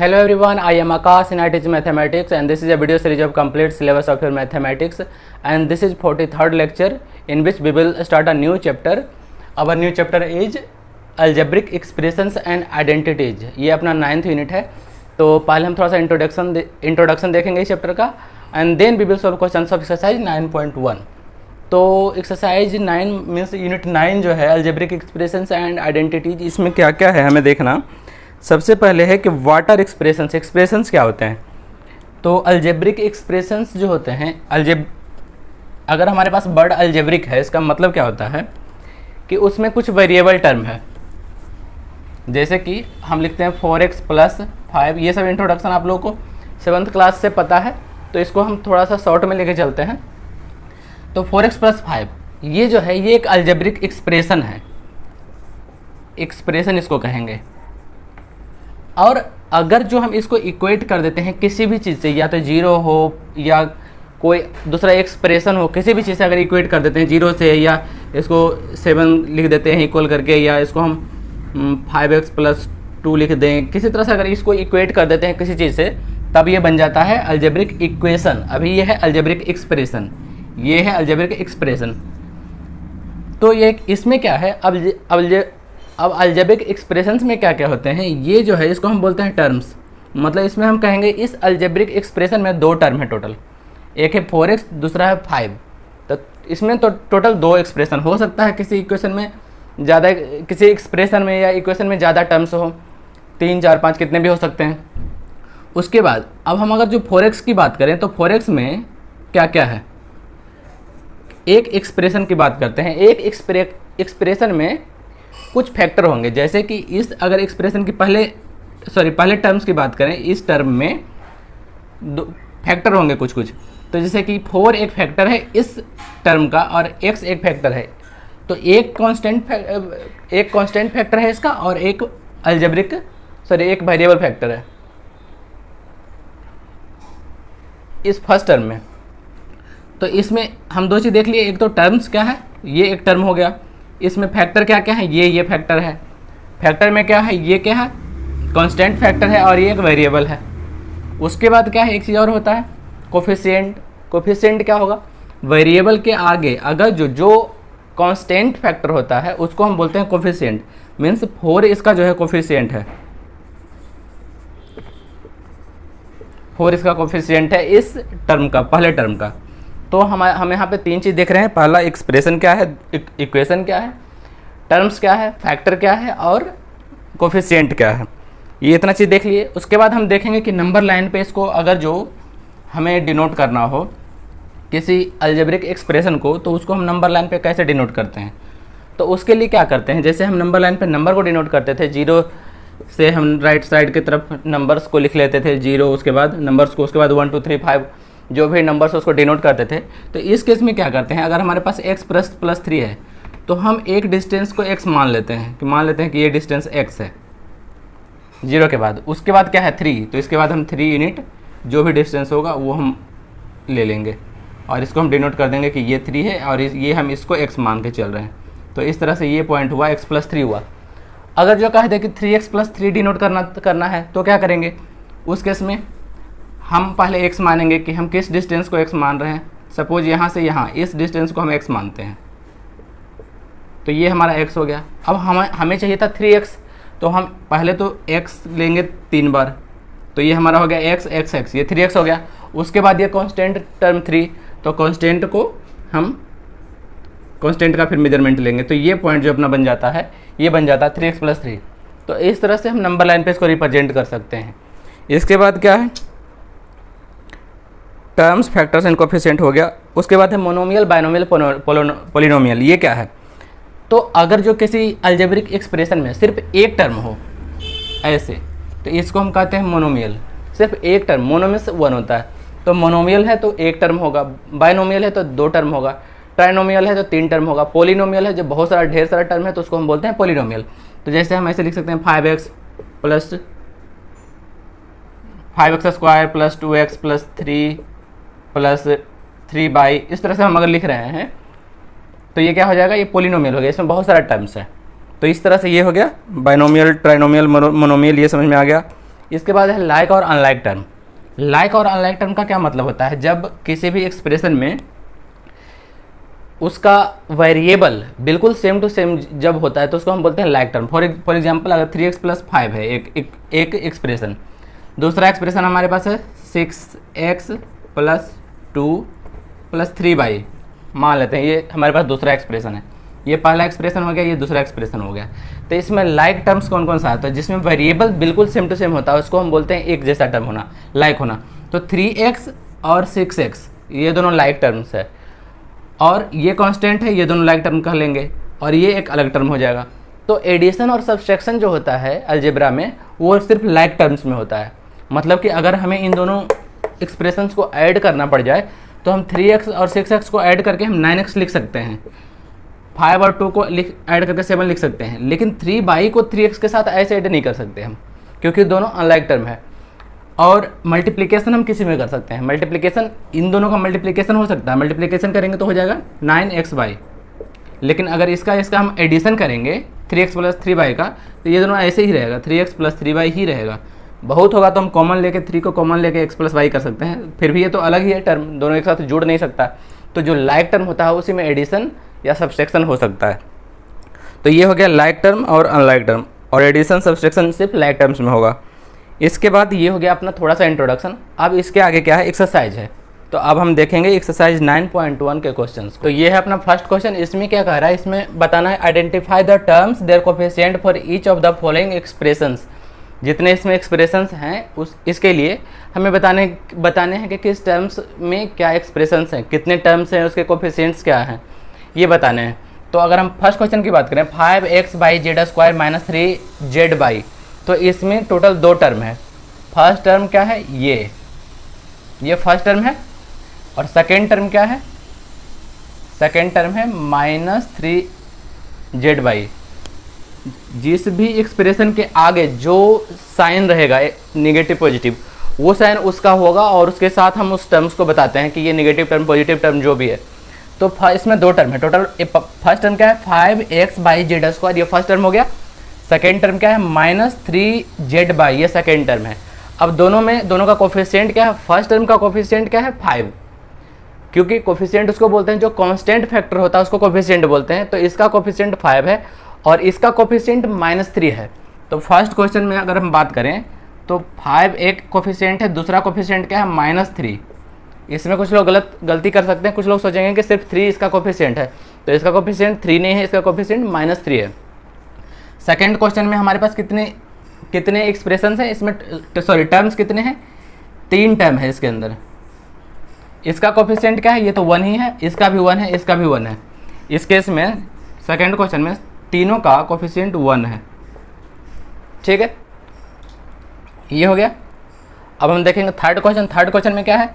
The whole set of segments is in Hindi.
Hello everyone, I am Akash and I teach mathematics, and this is a video series of complete syllabus of your mathematics, and this is 43rd lecture in which we will start a new chapter. Our new chapter is algebraic expressions and identities. ये अपना 9th यूनिट है. तो पहले हम थोड़ा सा इंट्रोडक्शन देखेंगे इस चैप्टर का, and then we will solve questions of exercise 9.1. तो एक्सरसाइज 9 मीन्स यूनिट 9 जो है अलजेब्रिक एक्सप्रेशंस एंड आइडेंटिटीज, इसमें क्या क्या है हमें देखना. सबसे पहले है कि वाटर एक्सप्रेशंस. एक्सप्रेशंस क्या होते हैं? तो अलजेब्रिक एक्सप्रेशंस जो होते हैं, अगर हमारे पास वर्ड अलजेब्रिक है, इसका मतलब क्या होता है कि उसमें कुछ वेरिएबल टर्म है. जैसे कि हम लिखते हैं 4x + 5. ये सब इंट्रोडक्शन आप लोगों को 7th क्लास से पता है, तो इसको हम थोड़ा सा शॉर्ट में लेके चलते हैं. तो 4x + 5 ये जो है ये एक अलजेब्रिक एक्सप्रेशन है. एक्सप्रेशन इसको कहेंगे. और अगर जो हम इसको इक्वेट कर देते हैं किसी भी चीज़ से, या तो जीरो हो या कोई दूसरा एक्सप्रेशन हो, किसी भी चीज़ से अगर इक्वेट कर देते हैं जीरो से, या इसको 7 लिख देते हैं इक्वल करके, या इसको हम 5x + 2 लिख दें, किसी तरह से अगर इसको इक्वेट कर देते हैं किसी चीज़ से, तब ये बन जाता है अलजेब्रिक इक्वेशन. अभी ये है अलजेब्रिक एक्सप्रेशन, ये है अलजेब्रिक एक्सप्रेशन. तो ये इसमें क्या है, अब अलजेब्रिक एक्सप्रेशंस में क्या क्या होते हैं, ये जो है इसको हम बोलते हैं टर्म्स. मतलब इसमें हम कहेंगे इस अलजेब्रिक एक्सप्रेशन में 2 टर्म है टोटल. एक है 4x, दूसरा है 5. तो इसमें तो टोटल 2 एक्सप्रेशन हो सकता है. किसी इक्वेशन में ज़्यादा, किसी एक्सप्रेशन में या इक्वेशन में ज़्यादा टर्म्स हो, 3, 4, 5 कितने भी हो सकते हैं. उसके बाद अब हम अगर जो 4x की बात करें, तो 4x में क्या क्या है, एक एक्सप्रेशन की बात करते हैं. एक एक्सप्रेशन में कुछ फैक्टर होंगे. जैसे कि इस अगर एक्सप्रेशन की पहले टर्म्स की बात करें, इस टर्म में 2 फैक्टर होंगे कुछ. तो जैसे कि 4 एक फैक्टर है इस टर्म का, और x एक फैक्टर है. तो एक कांस्टेंट फैक्टर है इसका, और एक एक वेरिएबल फैक्टर है इस फर्स्ट टर्म में. तो इसमें हम 2 चीज़ देख लिए. एक तो टर्म्स क्या है, ये एक टर्म हो गया. इसमें फैक्टर क्या क्या है, ये फैक्टर है. फैक्टर में क्या है, ये क्या है, कांस्टेंट फैक्टर है, और ये एक वेरिएबल है. उसके बाद क्या है, एक चीज़ और होता है, कोफिशिएंट. कोफिशिएंट क्या होगा, वेरिएबल के आगे अगर जो कांस्टेंट फैक्टर होता है उसको हम बोलते हैं कोफिशिएंट. मीन्स 4 इसका जो है कोफिशिएंट है, 4 इसका कोफिशिएंट है इस टर्म का, पहले टर्म का. तो हम यहाँ पे 3 चीज़ देख रहे हैं. पहला एक्सप्रेशन क्या है, इक्वेशन क्या है, टर्म्स क्या है, फैक्टर क्या है, और कोफिशिएंट क्या है. ये इतना चीज़ देख लिए. उसके बाद हम देखेंगे कि नंबर लाइन पे इसको अगर जो हमें डिनोट करना हो किसी अलजेब्रिक एक्सप्रेशन को, तो उसको हम नंबर लाइन पे कैसे डिनोट करते हैं. तो उसके लिए क्या करते हैं, जैसे हम नंबर लाइन पे नंबर को डिनोट करते थे, 0 से हम राइट साइड की तरफ नंबर्स को लिख लेते थे, 0 उसके बाद नंबर्स को, उसके बाद 1 2 3 5 जो भी नंबर्स उसको डिनोट करते थे. तो इस केस में क्या करते हैं, अगर हमारे पास x + 3 है, तो हम एक डिस्टेंस को x मान लेते हैं कि ये डिस्टेंस x है 0 के बाद. उसके बाद क्या है 3, तो इसके बाद हम 3 यूनिट जो भी डिस्टेंस होगा वो हम ले लेंगे, और इसको हम डिनोट कर देंगे कि ये 3 है, और ये हम इसको x मान के चल रहे हैं. तो इस तरह से ये पॉइंट हुआ, x + 3 हुआ. अगर जो कहते हैं कि 3x + 3 डिनोट करना है, तो क्या करेंगे, उस केस में हम पहले x मानेंगे कि हम किस डिस्टेंस को x मान रहे हैं. सपोज यहाँ से यहाँ इस डिस्टेंस को हम x मानते हैं, तो ये हमारा x हो गया. अब हमें चाहिए था 3x, तो हम पहले तो x लेंगे 3 बार, तो ये हमारा हो गया x, ये 3x हो गया. उसके बाद ये कांस्टेंट टर्म 3, तो कांस्टेंट का फिर मेजरमेंट लेंगे. तो ये पॉइंट जो अपना बन जाता है, ये बन जाता है 3x + 3. तो इस तरह से हम नंबर लाइन पे इसको रिप्रेजेंट कर सकते हैं. इसके बाद क्या है, टर्म्स, फैक्टर्स एंड कोफिशिएंट हो गया. उसके बाद है मोनोमियल, बाइनोमियल, पॉलिनोमियल. ये क्या है, तो अगर जो किसी अलजेब्रिक एक्सप्रेशन में सिर्फ एक टर्म हो ऐसे, तो इसको हम कहते हैं मोनोमियल. सिर्फ एक टर्म, मोनो में 1 होता है, तो मोनोमियल है तो एक टर्म होगा, बाइनोमियल है तो 2 टर्म होगा, ट्राइनोमियल है तो 3 टर्म होगा, पॉलिनोमियल है जब ढेर सारा टर्म है तो उसको हम बोलते हैं पॉलिनोमियल. तो जैसे हम ऐसे लिख सकते हैं 5x + 5x² + 2x + 3 + 3y, इस तरह से हम अगर लिख रहे हैं, तो ये क्या हो जाएगा, ये पॉलिनोमियल हो गया. इसमें बहुत सारा टर्म्स है. तो इस तरह से ये हो गया बाइनोमियल, ट्राइनोमियल, मोनोमियल, ये समझ में आ गया. इसके बाद है लाइक और अनलाइक टर्म। लाइक और अनलाइक टर्म का क्या मतलब होता है, जब किसी भी एक्सप्रेशन में उसका वेरिएबल बिल्कुल सेम टू सेम जब होता है तो उसको हम बोलते हैं लाइक टर्म। फॉर एग्जांपल अगर 3x + 5 है एक एक्सप्रेशन, दूसरा एक्सप्रेशन हमारे पास है 6x + 2 + 3y, मान लेते हैं ये हमारे पास दूसरा एक्सप्रेशन है। ये पहला एक्सप्रेशन हो गया, ये दूसरा एक्सप्रेशन हो गया। तो इसमें लाइक टर्म्स कौन कौन सा आता है, जिसमें वेरिएबल बिल्कुल सेम टू सेम होता है, उसको हम बोलते हैं एक जैसा टर्म होना, लाइक होना। तो 3x और 6x ये दोनों लाइक टर्म्स है, और ये कांस्टेंट है, ये दोनों लाइक टर्म कह लेंगे, और ये एक अलग टर्म हो जाएगा। तो एडिशन और सब्सट्रैक्शन जो होता है अलजेब्रा में, वो सिर्फ लाइक टर्म्स में होता है। मतलब कि अगर हमें इन दोनों एक्सप्रेशंस को ऐड करना पड़ जाए तो हम 3x और 6x को ऐड करके हम 9x लिख सकते हैं, 5 और 2 को ऐड करके 7 लिख सकते हैं, लेकिन 3y को 3x के साथ ऐसे ऐड नहीं कर सकते हम, क्योंकि दोनों अनलाइक टर्म है। और मल्टीप्लिकेशन हम किसी में कर सकते हैं, मल्टीप्लिकेशन इन दोनों का मल्टीप्लिकेशन हो सकता है, मल्टीप्लिकेशन करेंगे तो हो जाएगा 9xy। लेकिन अगर इसका हम एडिशन करेंगे 3x + 3y का, तो ये दोनों ऐसे ही रहेगा, 3x + 3y ही रहेगा। बहुत होगा तो हम कॉमन लेके 3 को कॉमन लेके x + y कर सकते हैं, फिर भी ये तो अलग ही है टर्म, दोनों एक साथ जुड़ नहीं सकता। तो जो लाइक टर्म होता है उसी में एडिशन या सब्सट्रैक्शन हो सकता है। तो ये हो गया लाइक टर्म और अनलाइक टर्म, और एडिशन सब्सट्रैक्शन सिर्फ लाइक टर्म्स में होगा। इसके बाद ये हो गया अपना थोड़ा सा इंट्रोडक्शन। अब इसके आगे क्या है, एक्सरसाइज है। तो अब हम देखेंगे एक्सरसाइज 9.1 के क्वेश्चंस। तो ये है अपना फर्स्ट क्वेश्चन। इसमें क्या कह रहा है, इसमें बताना है identify the terms their coefficient for each of the following expressions. जितने इसमें एक्सप्रेशंस हैं इसके लिए हमें बताने हैं कि किस टर्म्स में क्या एक्सप्रेशंस हैं, कितने टर्म्स हैं, उसके कोफिशिएंट्स क्या हैं, ये बताने हैं। तो अगर हम फर्स्ट क्वेश्चन की बात करें 5x/z² - 3z/, तो इसमें टोटल 2 टर्म है। फर्स्ट टर्म क्या है, ये फर्स्ट टर्म है, और सेकेंड टर्म क्या है, सेकेंड टर्म है -3z/। जिस भी एक्सप्रेशन के आगे जो साइन रहेगा नेगेटिव पॉजिटिव, वो साइन उसका होगा, और उसके साथ हम उस टर्म्स को बताते हैं कि ये नेगेटिव टर्म पॉजिटिव टर्म जो भी है। तो इसमें 2 टर्म है टोटल। फर्स्ट टर्म क्या है 5x/z², ये फर्स्ट टर्म हो गया। सेकेंड टर्म क्या है -3z/, ये सेकेंड टर्म है। अब दोनों का कोफिशिएंट क्या है, फर्स्ट टर्म का कोफिशिएंट क्या है 5, क्योंकि कोफिशिएंट उसको बोलते हैं जो कांस्टेंट फैक्टर होता है उसको कोफिशिएंट बोलते हैं। तो इसका कोफिशिएंट 5 है और इसका कोफिशिएंट -3 है। तो फर्स्ट क्वेश्चन में अगर हम बात करें तो 5 एक कोफिशिएंट है, दूसरा कोफिशिएंट क्या है -3। इसमें कुछ लोग गलती कर सकते हैं, कुछ लोग सोचेंगे कि सिर्फ 3 इसका कोफिशिएंट है, तो इसका कोफिशिएंट 3 नहीं है, इसका कोफिशिएंट -3 है। सेकेंड क्वेश्चन में हमारे पास कितने एक्सप्रेशंस हैं इसमें, सॉरी टर्म्स कितने हैं, 3 टर्म है इसके अंदर। इसका कोफिशिएंट क्या है, ये तो 1 ही है, इसका भी 1 है, इसका भी 1 है। इस केस में सेकेंड क्वेश्चन में तीनों का कोफिशिएंट 1 है, ठीक है, ये हो गया। अब हम देखेंगे थर्ड क्वेश्चन में क्या है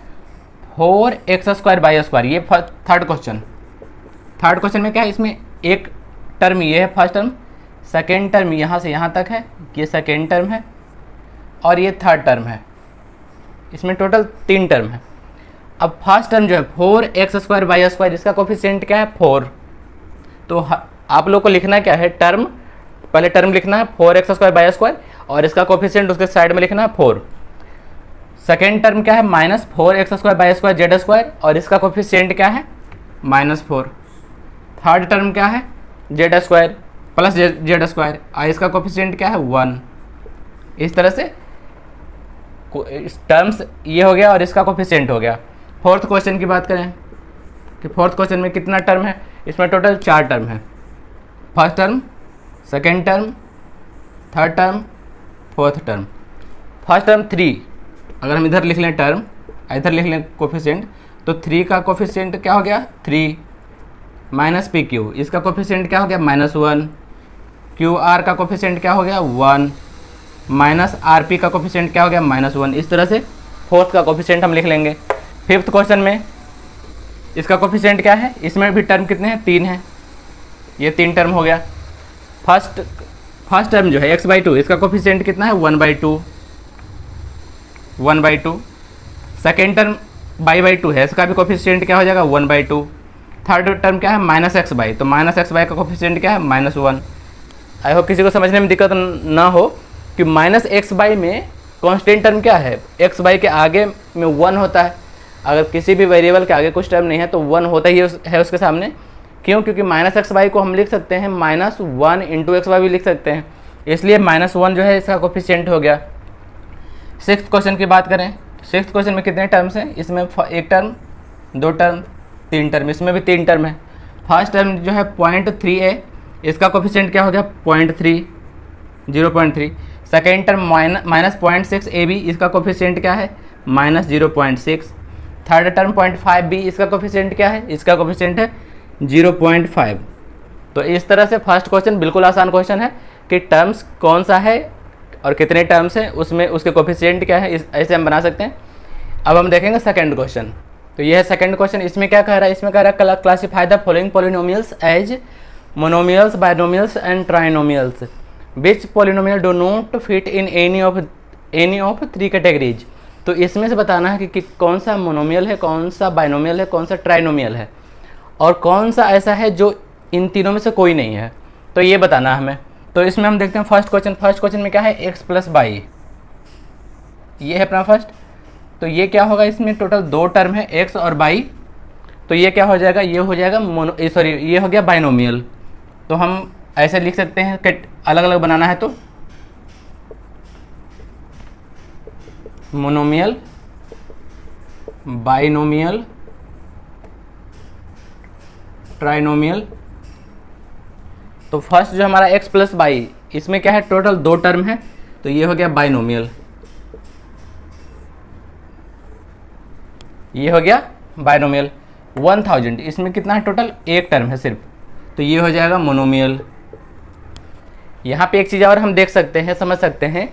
4x² y², ये थर्ड क्वेश्चन में क्या है, इसमें एक टर्म ये है फर्स्ट टर्म, सेकेंड टर्म यहाँ से यहाँ तक है, ये सेकेंड टर्म है, और ये थर्ड टर्म है। इसमें टोटल 3 टर्म है। अब फर्स्ट टर्म जो है 4x² y², इसका कोफिशिएंट क्या है 4। तो आप लोग को लिखना क्या है, पहले टर्म लिखना है 4x² y², और इसका कोफिशिएंट उसके साइड में लिखना है 4। सेकेंड टर्म क्या है -4x² y² z², और इसका कोफिशिएंट क्या है -4। थर्ड टर्म क्या है z² + z², और इसका कोफिशिएंट क्या है 1। इस तरह से टर्म्स ये हो गया और इसका कोफिशिएंट हो गया। फोर्थ क्वेश्चन की बात करें कि फोर्थ क्वेश्चन में कितना टर्म है, इसमें टोटल 4 टर्म है। First term, second term, third term, fourth term. First term 3, अगर हम इधर लिख लें टर्म, इधर लिख लें कोफिशिएंट, तो 3 का कोफिशिएंट क्या हो गया 3 -pq, इसका कोफिशिएंट क्या हो गया -1। qr का कोफिशिएंट क्या हो गया 1, -rp का कोफिशिएंट क्या हो गया -1। इस तरह से फोर्थ का कोफिशिएंट हम लिख लेंगे। फिफ्थ क्वेश्चन में इसका कोफिशिएंट क्या है, इसमें भी टर्म कितने हैं 3 हैं, ये 3 टर्म हो गया। फर्स्ट टर्म जो है x/2, इसका कोफिशिएंट कितना है 1/2। सेकेंड टर्म y/2 है, इसका भी कोफिशिएंट क्या हो जाएगा 1/2। थर्ड टर्म क्या है -x/, तो -x/y का कोफिशिएंट क्या है -1। आई होप किसी को समझने में दिक्कत ना हो कि -x/y में कांस्टेंट टर्म क्या है, एक्स वाई के आगे में 1 होता है। अगर किसी भी वेरिएबल के आगे कुछ टर्म नहीं है तो 1 होता ही है उसके सामने। क्यों? क्योंकि माइनस एक्स वाई को हम लिख सकते हैं -1 इंटू एक्स वाई भी लिख सकते हैं, इसलिए -1 जो है इसका कोफिशिएंट हो गया। 6th क्वेश्चन की बात करें, 6th क्वेश्चन में कितने टर्म्स हैं? इसमें एक टर्म, 2 टर्म, 3 टर्म, इसमें भी 3 टर्म है। फर्स्ट टर्म जो है 0.3 है, इसका कोफिशिएंट क्या हो गया 0.3, 0.3। सेकेंड टर्म -0.6 ए बी, इसका कोफिशिएंट क्या है -0.6। थर्ड टर्म 0.5 बी, इसका कोफिशिएंट क्या है, इसका कोफिशिएंट है 0.5। तो इस तरह से फर्स्ट क्वेश्चन बिल्कुल आसान क्वेश्चन है कि टर्म्स कौन सा है और कितने टर्म्स हैं, उसमें उसके कोफिशिएंट क्या है, ऐसे हम बना सकते हैं। अब हम देखेंगे सेकंड क्वेश्चन। तो यह है सेकंड क्वेश्चन। इसमें क्या कह रहा है, इसमें कह रहा है classify the following polynomials as monomials, binomials and trinomials, which polynomial do not fit in any of 3 categories. तो इसमें से बताना है कि कौन सा मोनोमियल है, कौन सा बाइनोमियल है, कौन सा ट्राइनोमियल है, और कौन सा ऐसा है जो इन तीनों में से कोई नहीं है, तो ये बताना है हमें। तो इसमें हम देखते हैं फर्स्ट क्वेश्चन में क्या है, x प्लस बाई, ये है अपना फर्स्ट। तो ये क्या होगा, इसमें टोटल 2 टर्म है x और बाई, तो ये क्या हो जाएगा, ये हो जाएगा ये हो गया बाइनोमियल। तो हम ऐसे लिख सकते हैं कि अलग अलग बनाना है तो मोनोमियल, बाइनोमियल, ट्राइनोमियल। तो फर्स्ट जो हमारा x प्लस बाई, इसमें क्या है टोटल 2 टर्म है, तो ये हो गया बाइनोमियल, ये हो गया बाइनोमियल। 1000, इसमें कितना है टोटल, 1 टर्म है सिर्फ, तो ये हो जाएगा मोनोमियल। यहाँ पे एक चीज़ और हम देख सकते हैं, समझ सकते हैं।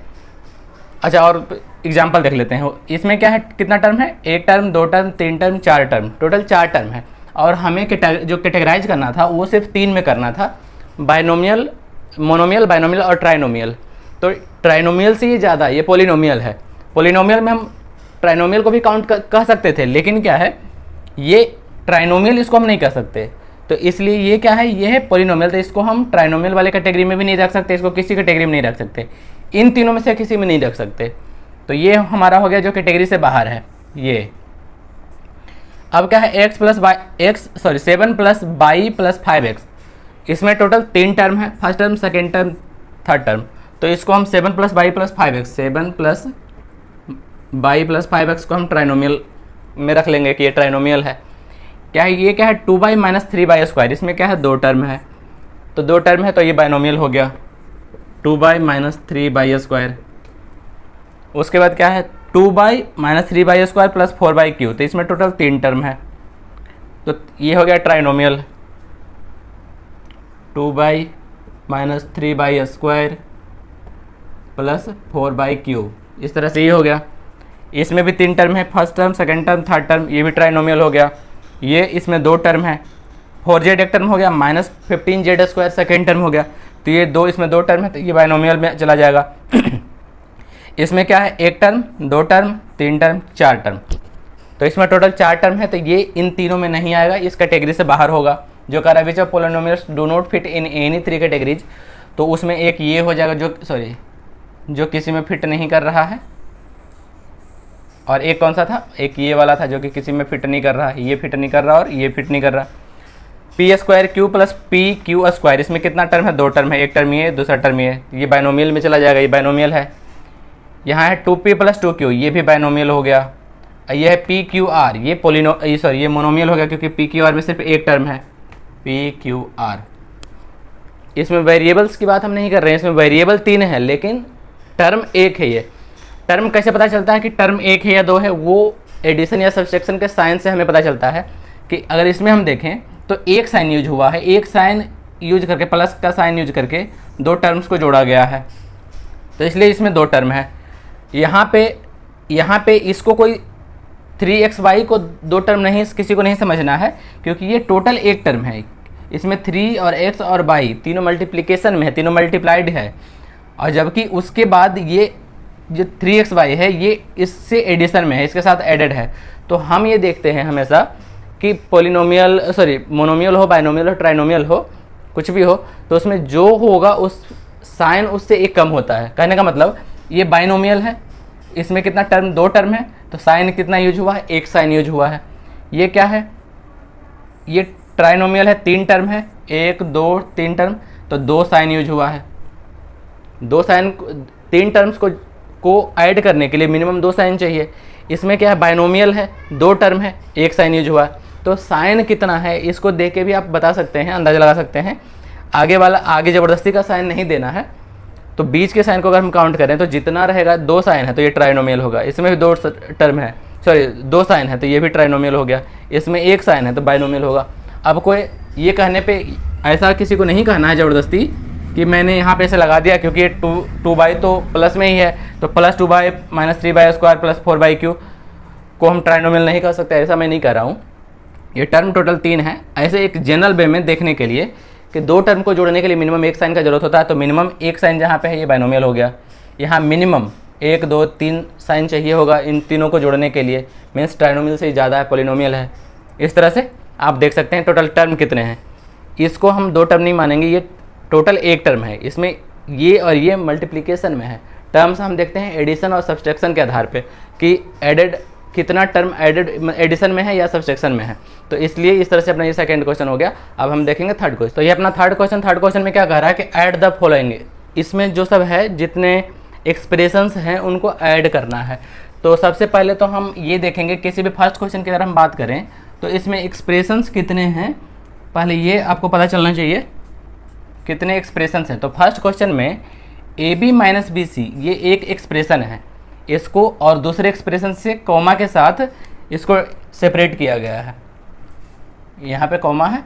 अच्छा, और एग्जाम्पल देख लेते हैं। इसमें क्या है, कितना टर्म है, 1 term, 2 term, 3 term, 4 term, total 4 term है। और हमें जो कैटेगराइज करना था वो सिर्फ 3 में करना था, बाइनोमियल, मोनोमियल, बाइनोमियल और ट्राइनोमियल। तो ट्राइनोमियल से ये ज़्यादा, ये पॉलिनोमियल है। पॉलिनोमियल में हम ट्राइनोमियल को भी काउंट कह सकते थे, लेकिन क्या है, ये ट्राइनोमियल, इसको हम नहीं कह सकते। तो इसलिए ये क्या है, ये है पॉलिनोमियल, तो इसको हम ट्राइनोमियल वाले कैटेगरी में भी नहीं रख सकते, इसको किसी कैटेगरी में नहीं रख सकते, इन तीनों में से किसी में नहीं रख सकते। तो ये हमारा हो गया जो कैटेगरी से बाहर है ये। अब क्या है, 7 प्लस बाई प्लस 5x, इसमें टोटल 3 टर्म है, first term, second term, third term. तो इसको हम 7 plus by plus 5x, 7 plus by plus 5x को हम ट्राइनोमियल में रख लेंगे कि ये ट्राइनोमियल है। क्या है, ये क्या है 2y माइनस 3y स्क्वायर, इसमें क्या है 2 टर्म है, तो 2 टर्म है तो ये बाइनोमियल हो गया 2y माइनस 3y स्क्वायर। उसके बाद क्या है 2y minus 3y square plus 4y Q, तो इसमें टोटल 3 टर्म है, तो ये हो गया trinomial 2y minus 3y square plus 4y Q. इस तरह से ये हो गया। इसमें भी 3 टर्म है, first term, second term, third term, ये भी ट्राइनोमियल हो गया। ये इसमें 2 टर्म है, 4z एक टर्म हो गया, minus 15z square second term हो गया, तो ये इसमें 2 टर्म है, तो ये बाइनोमियल में चला जाएगा। इसमें क्या है 1 टर्म, 2 टर्म, 3 टर्म, 4 टर्म, तो इसमें टोटल 4 टर्म है, तो ये इन तीनों में नहीं आएगा, इस कैटेगरी से बाहर होगा। जो कह रहा है which of polynomials do not fit in any 3 categories, तो उसमें एक ये हो जाएगा जो किसी में फिट नहीं कर रहा है, और एक कौन सा था, एक ये वाला था जो कि किसी में फिट नहीं कर रहा है, ये फिट नहीं कर रहा और ये फिट नहीं कर रहा। P square Q plus P Q square, इसमें कितना टर्म है, 2 टर्म है, एक टर्म ये, दूसरा टर्म ये बाइनोमियल में चला जाएगा, ये बाइनोमियल है। यहाँ है 2p प्लस 2q, ये भी बाइनोमियल हो गया। ये है पी क्यू आर, ये मोनोमियल हो गया क्योंकि पी क्यू आर में सिर्फ एक टर्म है, पी क्यू आर। इसमें वेरिएबल्स की बात हम नहीं कर रहे हैं, इसमें वेरिएबल 3 है लेकिन टर्म 1 है। ये टर्म कैसे पता चलता है कि टर्म 1 है या 2 है, वो एडिशन या सब्सट्रैक्शन के साइन से हमें पता चलता है कि अगर इसमें हम देखें तो एक साइन यूज हुआ है, एक साइन यूज करके, प्लस का साइन यूज करके 2 टर्म्स को जोड़ा गया है, तो इसलिए इसमें 2 टर्म है। यहाँ पे इसको कोई 3xy को 2 टर्म नहीं, किसी को नहीं समझना है, क्योंक่ ये टोटल 1 टर्म है। इसमें 3 और x और y तीनों मल्टीप्लिकेशन में है, तीनों मल्टीप्लाइड है, और जबकि उसके बाद ये जो 3xy है ये इससे एडिशन में है, इसके साथ एडेड है। तो हम ये देखते हैं हमेशा कि मोनोमियल हो, बाइनोमियल हो, ट्राइनोमियल हो, कुछ भी हो, तो उसमें जो होगा उस साइन उससे एक कम होता है। कहने का मतलब ये बाइनोमियल है, इसमें कितना टर्म, 2 टर्म है, तो साइन कितना यूज हुआ है, 1 साइन यूज हुआ है। ये क्या है, ये ट्राइनोमियल है, 3 टर्म है, 1 2 3 टर्म, तो 2 साइन यूज हुआ है। 2 साइन, 3 टर्म्स को ऐड करने के लिए मिनिमम 2 साइन चाहिए। इसमें क्या है, बाइनोमियल है, 2 टर्म है, 1 साइन यूज हुआ है। तो साइन कितना है इसको देख के भी आप बता सकते हैं, अंदाजा लगा सकते हैं। आगे ज़बरदस्ती का साइन नहीं देना है। तो बीच के साइन को अगर हम काउंट करें तो जितना रहेगा, 2 साइन है तो ये ट्राइनोमियल होगा, इसमें भी 2 टर्म है, सॉरी 2 साइन है तो ये भी ट्राइनोमियल हो गया, इसमें 1 साइन है तो बाइनोमियल होगा। अब कोई ये कहने पे ऐसा किसी को नहीं कहना है ज़बरदस्ती कि मैंने यहाँ पे ऐसे लगा दिया क्योंकि ये 2 बाई तो प्लस में ही है, तो plus 2 by minus 3 by square plus 4 by Q को हम ट्राइनोमियल नहीं कर सकते, ऐसा मैं नहीं कह रहा हूँ। ये टर्म टोटल 3 है। ऐसे एक जनरल वे में देखने के लिए कि 2 टर्म को जोड़ने के लिए मिनिमम 1 साइन का जरूरत होता है, तो मिनिमम 1 साइन जहाँ पे है ये बाइनोमियल हो गया। यहाँ मिनिमम 1 2 3 साइन चाहिए होगा इन तीनों को जोड़ने के लिए, मीन्स ट्राइनोमियल से ज़्यादा है, पॉलिनोमियल है। इस तरह से आप देख सकते हैं टोटल टर्म कितने हैं। इसको हम 2 टर्म नहीं मानेंगे, ये टोटल 1 टर्म है। इसमें ये और ये मल्टीप्लिकेशन में है। टर्म्स हम देखते हैं एडिशन और सब्सट्रैक्शन के आधार पे कि एडेड कितना टर्म एडेड एडिशन में है या सब्सट्रैक्शन में है। तो इसलिए इस तरह से अपना ये सेकंड क्वेश्चन हो गया। अब हम देखेंगे थर्ड क्वेश्चन। तो ये अपना थर्ड क्वेश्चन में क्या कह रहा है कि ऐड द फॉलोइंग। इसमें जो सब है, जितने एक्सप्रेशंस हैं उनको ऐड करना है। तो सबसे पहले तो हम ये देखेंगे, किसी भी फर्स्ट क्वेश्चन की अगर हम बात करें तो इसमें एक्सप्रेशंस कितने हैं, पहले ये आपको पता चलना चाहिए कितने एक्सप्रेशंस हैं। तो फर्स्ट क्वेश्चन में a b minus b c ये एक एक्सप्रेशन है, इसको और दूसरे एक्सप्रेशन से कॉमा के साथ इसको सेपरेट किया गया है। यहाँ पे कॉमा है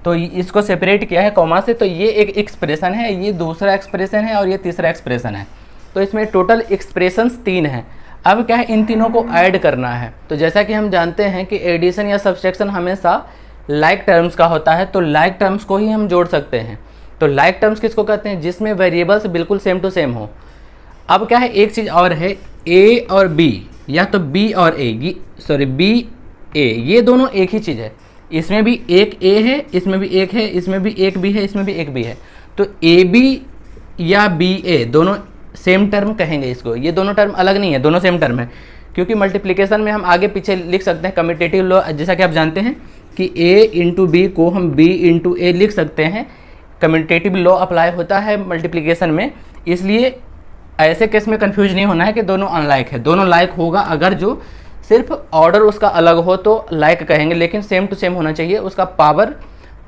तो इसको सेपरेट किया है कॉमा से, तो ये एक एक्सप्रेशन है, ये दूसरा एक्सप्रेशन है और ये तीसरा एक्सप्रेशन है। तो इसमें टोटल एक्सप्रेशंस 3 हैं। अब क्या है, इन तीनों को ऐड करना है। तो जैसा कि हम जानते हैं कि एडिशन या सब्सट्रैक्शन हमेशा लाइक टर्म्स का होता है, तो लाइक टर्म्स को ही हम जोड़ सकते हैं। तो लाइक टर्म्स किसको कहते हैं, जिसमें वेरिएबल्स बिल्कुल सेम टू सेम हो। अब क्या है, एक चीज़ और है, ए और बी या तो बी और ए, सॉरी बी ए, ये दोनों एक ही चीज़ है। इसमें भी एक ए है, इसमें भी एक है, इसमें भी एक बी है, इसमें भी एक बी है। तो ए बी या बी ए दोनों सेम टर्म कहेंगे इसको। ये दोनों टर्म अलग नहीं है, दोनों सेम टर्म है। क्योंकि मल्टीप्लिकेशन में हम आगे पीछे लिख सकते हैं कम्यूटेटिव लॉ, जैसा कि आप जानते हैं कि ए इंटू बी को हम बी इंटू ए लिख सकते हैं। कम्यूटेटिव लॉ अप्लाई होता है मल्टीप्लिकेशन में, इसलिए ऐसे केस में कंफ्यूज नहीं होना है कि दोनों अनलाइक है। दोनों लाइक होगा अगर जो सिर्फ ऑर्डर उसका अलग हो तो लाइक कहेंगे, लेकिन सेम टू सेम होना चाहिए, उसका पावर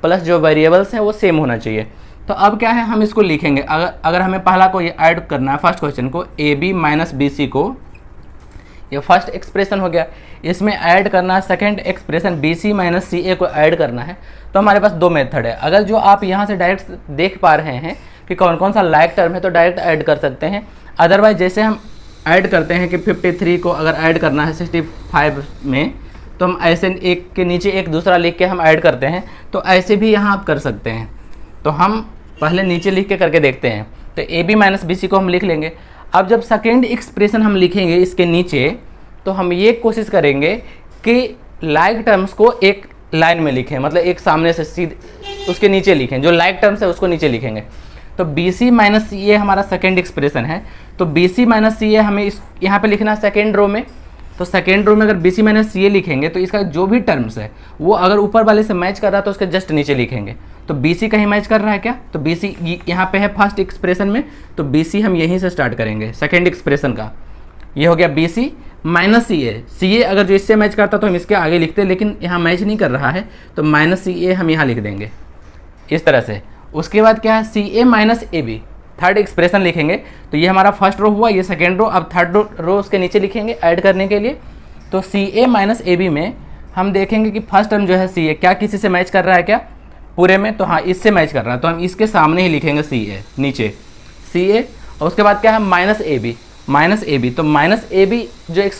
प्लस जो वेरिएबल्स हैं वो सेम होना चाहिए। तो अब क्या है, हम इसको लिखेंगे। अगर हमें पहला को ये ऐड करना है, फर्स्ट क्वेश्चन को a b minus b c को, ये फर्स्ट एक्सप्रेशन हो गया। इसमें ऐड करना है second expression B C minus C A को ऐड करना है। तो हमारे पास 2 मेथड है। अगर जो आप यहाँ से डायरेक्ट देख पा रहे हैं कि कौन कौन सा लाइक टर्म है तो डायरेक्ट ऐड कर सकते हैं। अदरवाइज जैसे हम ऐड करते हैं कि 53 को अगर ऐड करना है 65 में, तो हम ऐसे एक के नीचे एक दूसरा लिख के हम ऐड करते हैं। तो ऐसे भी यहाँ आप कर सकते हैं। तो हम पहले नीचे लिख के करके देखते हैं। तो a b minus b c को हम लिख लेंगे। अब जब सेकेंड एक्सप्रेशन हम लिखेंगे इसके नीचे, तो हम ये कोशिश करेंगे कि लाइक टर्म्स को एक लाइन में लिखें, मतलब एक सामने से सीधे उसके नीचे लिखें। जो लाइक टर्म्स है उसको नीचे लिखेंगे। तो बी सी माइनस सी ए हमारा सेकेंड एक्सप्रेशन है। तो बी सी माइनस सी ए हमें इस यहाँ पे लिखना है सेकेंड रो में। तो सेकेंड रो में अगर बी सी माइनस सी ए लिखेंगे तो इसका जो भी टर्म्स है वो अगर ऊपर वाले से मैच कर रहा है तो उसके जस्ट नीचे लिखेंगे। तो बी सी कहीं मैच कर रहा है क्या, तो बी सी यहाँ पे है फर्स्ट एक्सप्रेशन में, तो बी सी हम यहीं से स्टार्ट करेंगे सेकेंड एक्सप्रेशन का। ये हो गया बी सी माइनस सी ए। सी ए अगर जो इससे मैच करता तो हम इसके आगे लिखते, लेकिन यहाँ मैच नहीं कर रहा है तो माइनस सी ए हम यहाँ लिख देंगे इस तरह से। उसके बाद क्या है, C A minus A B third expression लिखेंगे। तो ये हमारा फर्स्ट रो हुआ, ये सेकेंड रो। अब थर्ड रो उसके नीचे लिखेंगे ऐड करने के लिए। तो सी ए माइनस ए बी में हम देखेंगे कि फर्स्ट टर्म जो है सी ए क्या किसी से मैच कर रहा है क्या पूरे में, तो हाँ इससे मैच कर रहा है, तो हम इसके सामने ही लिखेंगे सी ए नीचे सी ए। और उसके बाद क्या है माइनस ए बी, माइनस ए बी। तो माइनस ए बी जो एक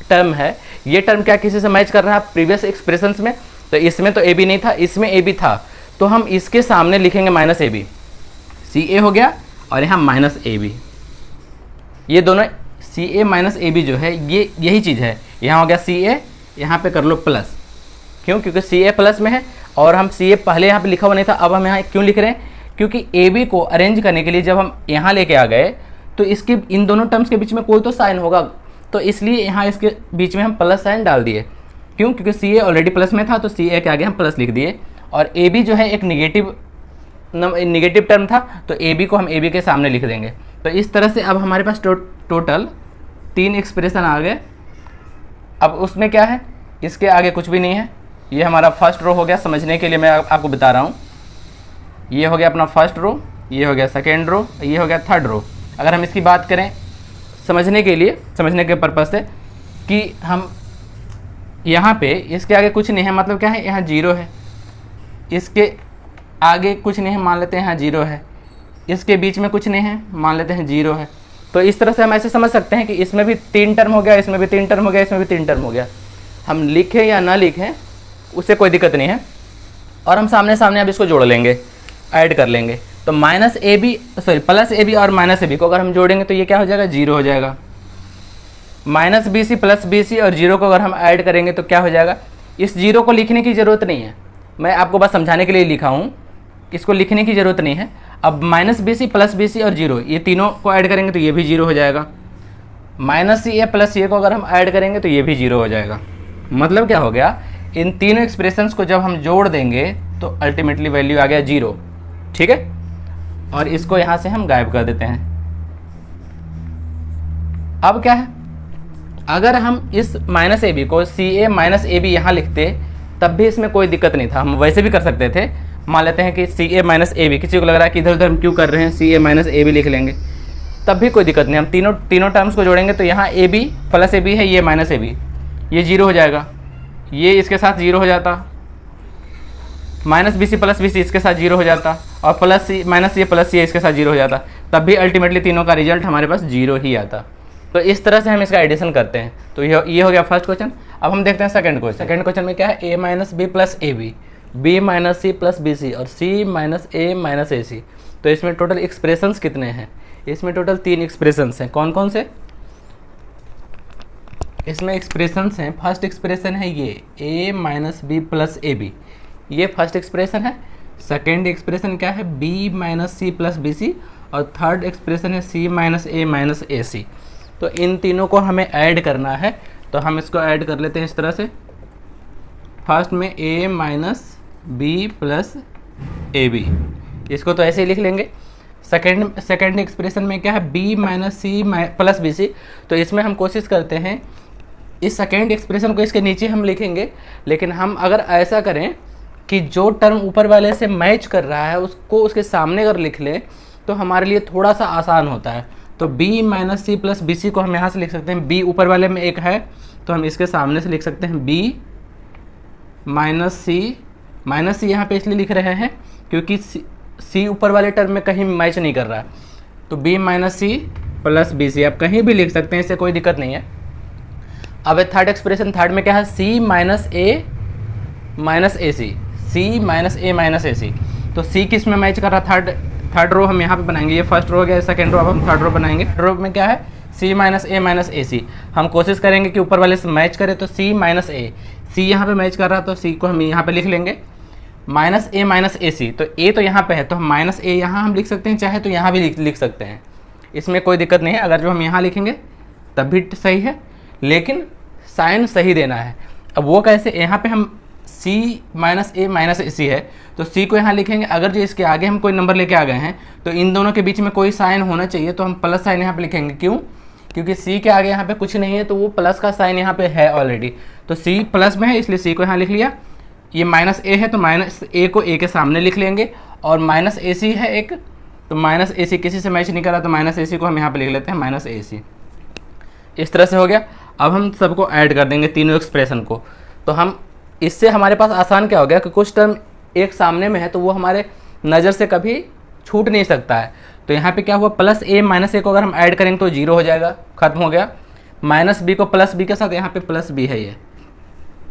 टर्म है, ये टर्म क्या किसी से मैच कर रहा है प्रीवियस एक्सप्रेशंस में, तो इसमें तो ए बी नहीं था, इसमें ए बी था, तो हम इसके सामने लिखेंगे माइनस ए बी। सी ए हो गया और यहाँ माइनस ए बी। ये दोनों सी ए माइनस ए बी जो है ये यही चीज़ है। यहाँ हो गया सी ए, यहाँ पे कर लो प्लस, क्यों, क्योंकि सी ए प्लस में है और हम सी ए पहले यहाँ पे लिखा हुआ नहीं था, अब हम यहाँ क्यों लिख रहे हैं, क्योंकि ए बी को अरेंज करने के लिए जब हम यहाँ लेके आ गए तो इसके इन दोनों टर्म्स के बीच में कोई तो साइन होगा, तो इसलिए यहाँ इसके बीच में हम प्लस साइन डाल दिए। क्यों? क्योंकि सी ए ऑलरेडी प्लस में था, तो सी ए के आगे हम प्लस लिख दिए। और ए बी जो है एक निगेटिव टर्म था, तो ए बी को हम ए बी के सामने लिख देंगे। तो इस तरह से अब हमारे पास टोटल 3 एक्सप्रेशन आ गए। अब उसमें क्या है, इसके आगे कुछ भी नहीं है। ये हमारा फर्स्ट रो हो गया, समझने के लिए मैं आपको बता रहा हूँ। ये हो गया अपना फर्स्ट रो, ये हो गया सेकेंड रो, ये हो गया थर्ड रो। अगर हम इसकी बात करें समझने के लिए, समझने के पर्पज़ से, कि हम यहाँ पे इसके आगे कुछ नहीं है, मतलब क्या है, यहाँ 0 है, इसके आगे कुछ नहीं है, मान लेते हैं यहाँ 0 है, इसके बीच में कुछ नहीं है, मान लेते हैं 0 है। तो इस तरह से हम ऐसे समझ सकते हैं कि इसमें भी 3 टर्म हो गया, इसमें भी 3 टर्म हो गया, इसमें भी 3 टर्म हो गया। हम लिखें या ना लिखें उससे कोई दिक्कत नहीं है। और हम सामने सामने अब इसको जोड़ लेंगे, ऐड कर लेंगे। तो प्लस ए बी और माइनस ए बी को अगर हम जोड़ेंगे तो ये क्या हो जाएगा, 0 हो जाएगा। Minus b c plus B C और 0 को अगर हम ऐड करेंगे तो क्या हो जाएगा। इस 0 को लिखने की ज़रूरत नहीं है, मैं आपको बस समझाने के लिए लिखा हूँ, इसको लिखने की ज़रूरत नहीं है। अब minus b c plus B C और 0, ये तीनों को ऐड करेंगे तो ये भी 0 हो जाएगा। माइनस सी ए प्लस ए को अगर हम ऐड करेंगे तो ये भी 0 हो जाएगा। मतलब क्या हो गया, इन तीनों एक्सप्रेशंस को जब हम जोड़ देंगे तो अल्टीमेटली वैल्यू आ गया 0। ठीक है, और इसको यहाँ से हम गायब कर देते हैं। अब क्या है, अगर हम इस माइनस ए बी को सी ए माइनस ए बी यहाँ लिखते तब भी इसमें कोई दिक्कत नहीं था, हम वैसे भी कर सकते थे। मान लेते हैं कि सी ए माइनस ए बी, किसी को लग रहा है कि इधर उधर हम क्यों कर रहे हैं, सी ए माइनस ए बी लिख लेंगे, तब भी कोई दिक्कत नहीं। हम तीनों टर्म्स को जोड़ेंगे तो यहाँ a B plus A b है, ये माइनस ए बी, ये 0 हो जाएगा, ये इसके साथ 0 हो जाता, minus b c plus B c इसके साथ 0 हो जाता, और प्लस सी माइनस सी प्लस सी इसके साथ 0 हो जाता, तब भी अल्टीमेटली तीनों का रिजल्ट हमारे पास 0 ही आता। तो इस तरह से हम इसका एडिशन करते हैं। तो ये हो गया फर्स्ट क्वेश्चन। अब हम देखते हैं सेकंड क्वेश्चन। सेकंड क्वेश्चन में क्या है, A minus B plus A B, B minus C plus B C और C minus A minus A सी। तो इसमें टोटल एक्सप्रेशंस कितने हैं, इसमें टोटल 3 एक्सप्रेशंस हैं। कौन कौन से इसमें एक्सप्रेशंस हैं? फर्स्ट एक्सप्रेशन है ये A minus B plus A B, ये फर्स्ट एक्सप्रेशन है। सेकेंड एक्सप्रेशन क्या है, बी माइनस सी प्लस बी सी, और थर्ड एक्सप्रेशन है सी माइनस ए सी। तो इन तीनों को हमें ऐड करना है, तो हम इसको ऐड कर लेते हैं इस तरह से। फर्स्ट में A minus B plus A B, इसको तो ऐसे ही लिख लेंगे। सेकेंड एक्सप्रेशन में क्या है, बी माइनस सी प्लस बी सी। तो इसमें हम कोशिश करते हैं इस सेकेंड एक्सप्रेशन को इसके नीचे हम लिखेंगे, लेकिन हम अगर ऐसा करें कि जो टर्म ऊपर वाले से मैच कर रहा है उसको उसके सामने अगर लिख लें तो हमारे लिए थोड़ा सा आसान होता है। तो b माइनस सी प्लस बी सी को हम यहाँ से लिख सकते हैं, b ऊपर वाले में एक है तो हम इसके सामने से लिख सकते हैं b माइनस सी यहाँ पे इसलिए लिख रहे हैं क्योंकि c ऊपर वाले टर्म में कहीं मैच नहीं कर रहा है। तो b माइनस सी प्लस बी सी आप कहीं भी लिख सकते हैं, इससे कोई दिक्कत नहीं है। अब थर्ड एक्सप्रेशन, थर्ड में क्या है, c minus A minus A C, C minus A minus A सी। तो c किस में मैच कर रहा, थर्ड रो हम यहाँ पे बनाएंगे। ये फर्स्ट रो हो गया, सेकंड रो अब हम थर्ड रो बनाएंगे। थर्ड रो में क्या है, c माइनस ए सी। हम कोशिश करेंगे कि ऊपर वाले से मैच करे, तो c माइनस ए, सी यहाँ पे मैच कर रहा है तो c को हम यहाँ पे लिख लेंगे माइनस ए सी। तो a तो यहाँ पे है तो हम माइनस ए यहाँ हम लिख सकते हैं, चाहे तो यहाँ भी लिख सकते हैं, इसमें कोई दिक्कत नहीं है। अगर जो हम यहाँ लिखेंगे तब भी सही है, लेकिन साइन सही देना है। अब वो कैसे, यहाँ पे हम c माइनस ए सी है तो c को यहाँ लिखेंगे। अगर जो इसके आगे हम कोई नंबर लेके आ गए हैं तो इन दोनों के बीच में कोई साइन होना चाहिए, तो हम प्लस साइन यहाँ पे लिखेंगे। क्यों? क्योंकि c के आगे यहाँ पे कुछ नहीं है तो वो प्लस का साइन यहाँ पे है ऑलरेडी, तो c प्लस में है इसलिए c को यहाँ लिख लिया। ये माइनस ए है तो माइनस ए को a के सामने लिख लेंगे, और माइनस ए सी है एक, तो माइनस ए सी किसी से मैच नहीं करा तो माइनस ए सी को हम यहाँ पे लिख लेते हैं माइनस ए सी। इस तरह से हो गया। अब हम सबको ऐड कर देंगे तीनों एक्सप्रेशन को। तो हम इससे हमारे पास आसान क्या हो गया कि कुछ टर्म एक सामने में है तो वो हमारे नज़र से कभी छूट नहीं सकता है। तो यहाँ पे क्या हुआ, प्लस ए माइनस ए को अगर हम ऐड करेंगे तो 0 हो जाएगा, खत्म हो गया। माइनस बी को प्लस बी के साथ, यहाँ पे प्लस बी है,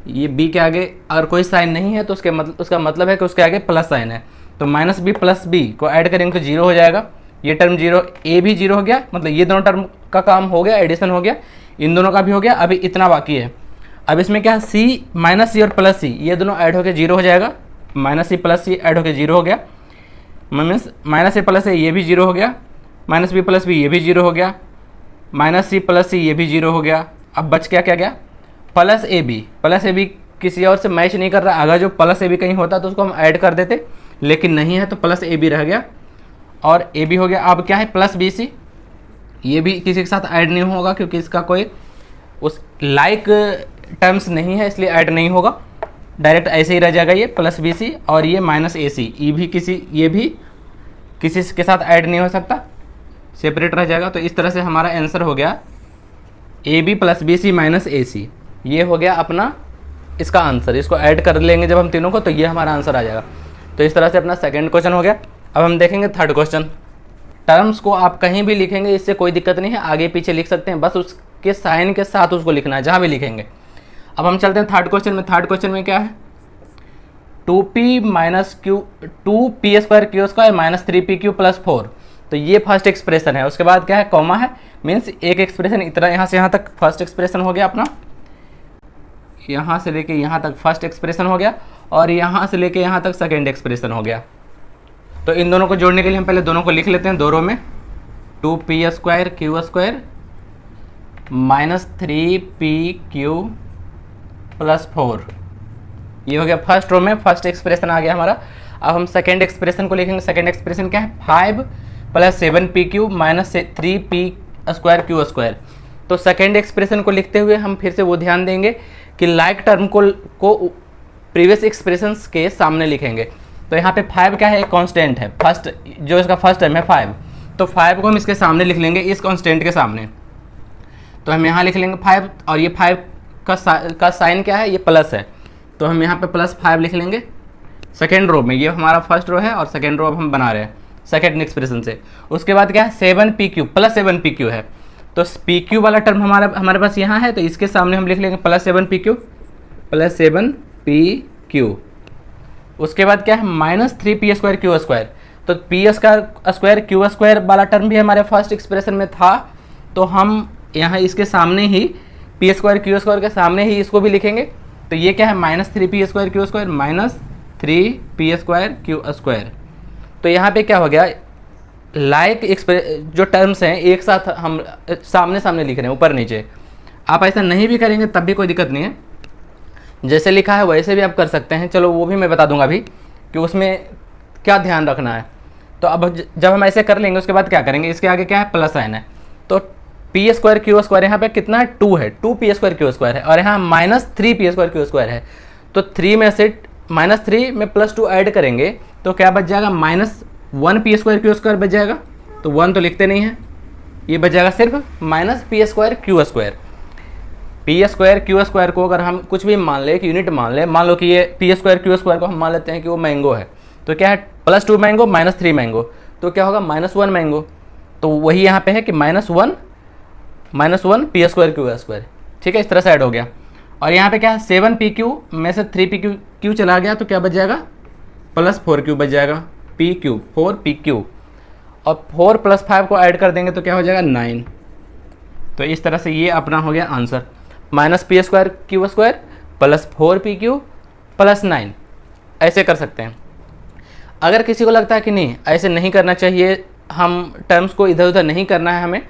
ये बी के आगे अगर कोई साइन नहीं है तो उसका मतलब है कि उसके आगे प्लस साइन है। तो माइनस बी प्लस बी को ऐड करेंगे तो 0 हो जाएगा। ये टर्म 0, ए भी 0 हो गया, मतलब ये दोनों टर्म का काम हो गया, एडिशन हो गया, इन दोनों का भी हो गया। अभी इतना बाकी है। अब इसमें क्या है, सी माइनस सी और प्लस सी ये दोनों ऐड होकर 0 हो जाएगा। माइनस सी प्लस सी ऐड होकर 0 हो गया, मीन्स माइनस सी प्लस ए ये भी 0 हो गया, माइनस बी प्लस बी ये भी 0 हो गया, माइनस सी प्लस सी ये भी 0 हो गया, अब बच क्या गया, plus A B. Plus A b किसी और से मैच नहीं कर रहा, अगर जो प्लस ए बी कहीं होता तो उसको हम ऐड कर देते, लेकिन नहीं है तो प्लस ए बी रह गया और ए बी हो गया। अब क्या है प्लस बी सी, ये भी किसी के साथ ऐड नहीं होगा क्योंकि इसका कोई उस लाइक टर्म्स नहीं है, इसलिए ऐड नहीं होगा, डायरेक्ट ऐसे ही रह जाएगा ये प्लस बी सी। और ये माइनस ए सी, ये भी किसी के साथ ऐड नहीं हो सकता, सेपरेट रह जाएगा। तो इस तरह से हमारा आंसर हो गया A B plus B C minus A C. ये हो गया अपना इसका आंसर। इसको ऐड कर लेंगे जब हम तीनों को तो ये हमारा आंसर आ जाएगा। तो इस तरह से अपना सेकंड क्वेश्चन हो गया। अब हम देखेंगे थर्ड क्वेश्चन। टर्म्स को आप कहीं भी लिखेंगे, इससे कोई दिक्कत नहीं है, आगे पीछे लिख सकते हैं, बस उसके साइन के साथ उसको लिखना है जहाँ भी लिखेंगे। अब हम चलते हैं थर्ड क्वेश्चन में। थर्ड क्वेश्चन में क्या है, 2p minus Q 2p square Q square minus 3pq plus 4। तो ये फर्स्ट एक्सप्रेशन है। उसके बाद क्या है, कॉमा है, मीन्स एक एक्सप्रेशन इतना यहाँ से यहाँ तक फर्स्ट एक्सप्रेशन हो गया अपना, यहाँ से लेके यहाँ तक फर्स्ट एक्सप्रेशन हो गया और यहाँ से लेके यहाँ तक सेकेंड एक्सप्रेशन हो गया। तो इन दोनों को जोड़ने के लिए हम पहले दोनों को लिख लेते हैं दो रो में, 2p square Q square minus 3pq plus 4। ये हो गया फर्स्ट रो में, फर्स्ट एक्सप्रेशन आ गया हमारा। अब हम सेकेंड एक्सप्रेशन को लिखेंगे। सेकेंड एक्सप्रेशन क्या है, 5 plus 7pq minus 3p square Q square. तो सेकेंड एक्सप्रेशन को लिखते हुए हम फिर से वो ध्यान देंगे कि लाइक टर्म को प्रीवियस एक्सप्रेशंस के सामने लिखेंगे। तो यहाँ पे 5 क्या है, एक कांस्टेंट है, फर्स्ट जो इसका फर्स्ट टर्म है 5, तो 5 को हम इसके सामने लिख लेंगे, इस कांस्टेंट के सामने। तो हम यहाँ लिख लेंगे 5 और ये 5 का साइन क्या है, ये प्लस है, तो हम यहाँ पे प्लस 5 लिख लेंगे सेकेंड रो में। ये हमारा फर्स्ट रो है और सेकेंड रो अब हम बना रहे हैं सेकेंड एक्सप्रेशन से। उसके बाद क्या है, 7pq प्लस 7pq है, तो pq वाला टर्म हमारे पास यहाँ है, तो इसके सामने हम लिख लेंगे प्लस 7pq प्लस 7pq। उसके बाद क्या है, minus 3p square Q square. तो p स्क्वायर क्यू स्क्वायर वाला टर्म भी हमारे फर्स्ट एक्सप्रेशन में था, तो हम यहाँ इसके सामने ही p स्क्वायर क्यू स्क्वायर के सामने ही इसको भी लिखेंगे। तो ये क्या है, minus 3p square Q square minus 3p square Q square. तो यहाँ पे क्या हो गया, लाइक जो टर्म्स हैं एक साथ हम सामने सामने लिख रहे हैं, ऊपर नीचे। आप ऐसा नहीं भी करेंगे तब भी कोई दिक्कत नहीं है, जैसे लिखा है वैसे भी आप कर सकते हैं। चलो वो भी मैं बता दूंगा अभी कि उसमें क्या ध्यान रखना है। तो अब जब हम ऐसे कर लेंगे उसके बाद क्या करेंगे, इसके आगे क्या है, प्लस साइन है, तो p स्क्वायर क्यू स्क्वायर यहाँ पे कितना है, 2 है, 2p स्क्वायर क्यू स्क्वायर है, और यहाँ minus 3p square Q square है। तो 3 में से माइनस 3 में प्लस 2 ऐड करेंगे तो क्या बच जाएगा, minus 1p square Q square बच जाएगा। तो 1 तो लिखते नहीं है, ये बच जाएगा सिर्फ minus p square Q square. p square Q square को अगर हम कुछ भी मान ले, एक यूनिट मान ले, मान लो कि ये p स्क्वायर क्यू स्क्वायर को हम मान लेते हैं कि वो मैंगो है, तो क्या है, प्लस 2 मैंगो माइनस 3 मैंगो, तो क्या होगा, माइनस 1 मैंगो। तो वही यहाँ पे है कि minus one p square Q square. ठीक है, इस तरह से ऐड हो गया। और यहाँ पे क्या है, 7pq में से 3pq चला गया, तो क्या बच जाएगा, प्लस 4q बच जाएगा, pq 4pq, और 4 प्लस 5 को ऐड कर देंगे तो क्या हो जाएगा, 9। तो इस तरह से ये अपना हो गया answer, minus p square Q square plus 4pq plus 9। ऐसे कर सकते हैं। अगर किसी को लगता है कि नहीं ऐसे नहीं करना चाहिए, हम टर्म्स को इधर उधर नहीं करना है हमें,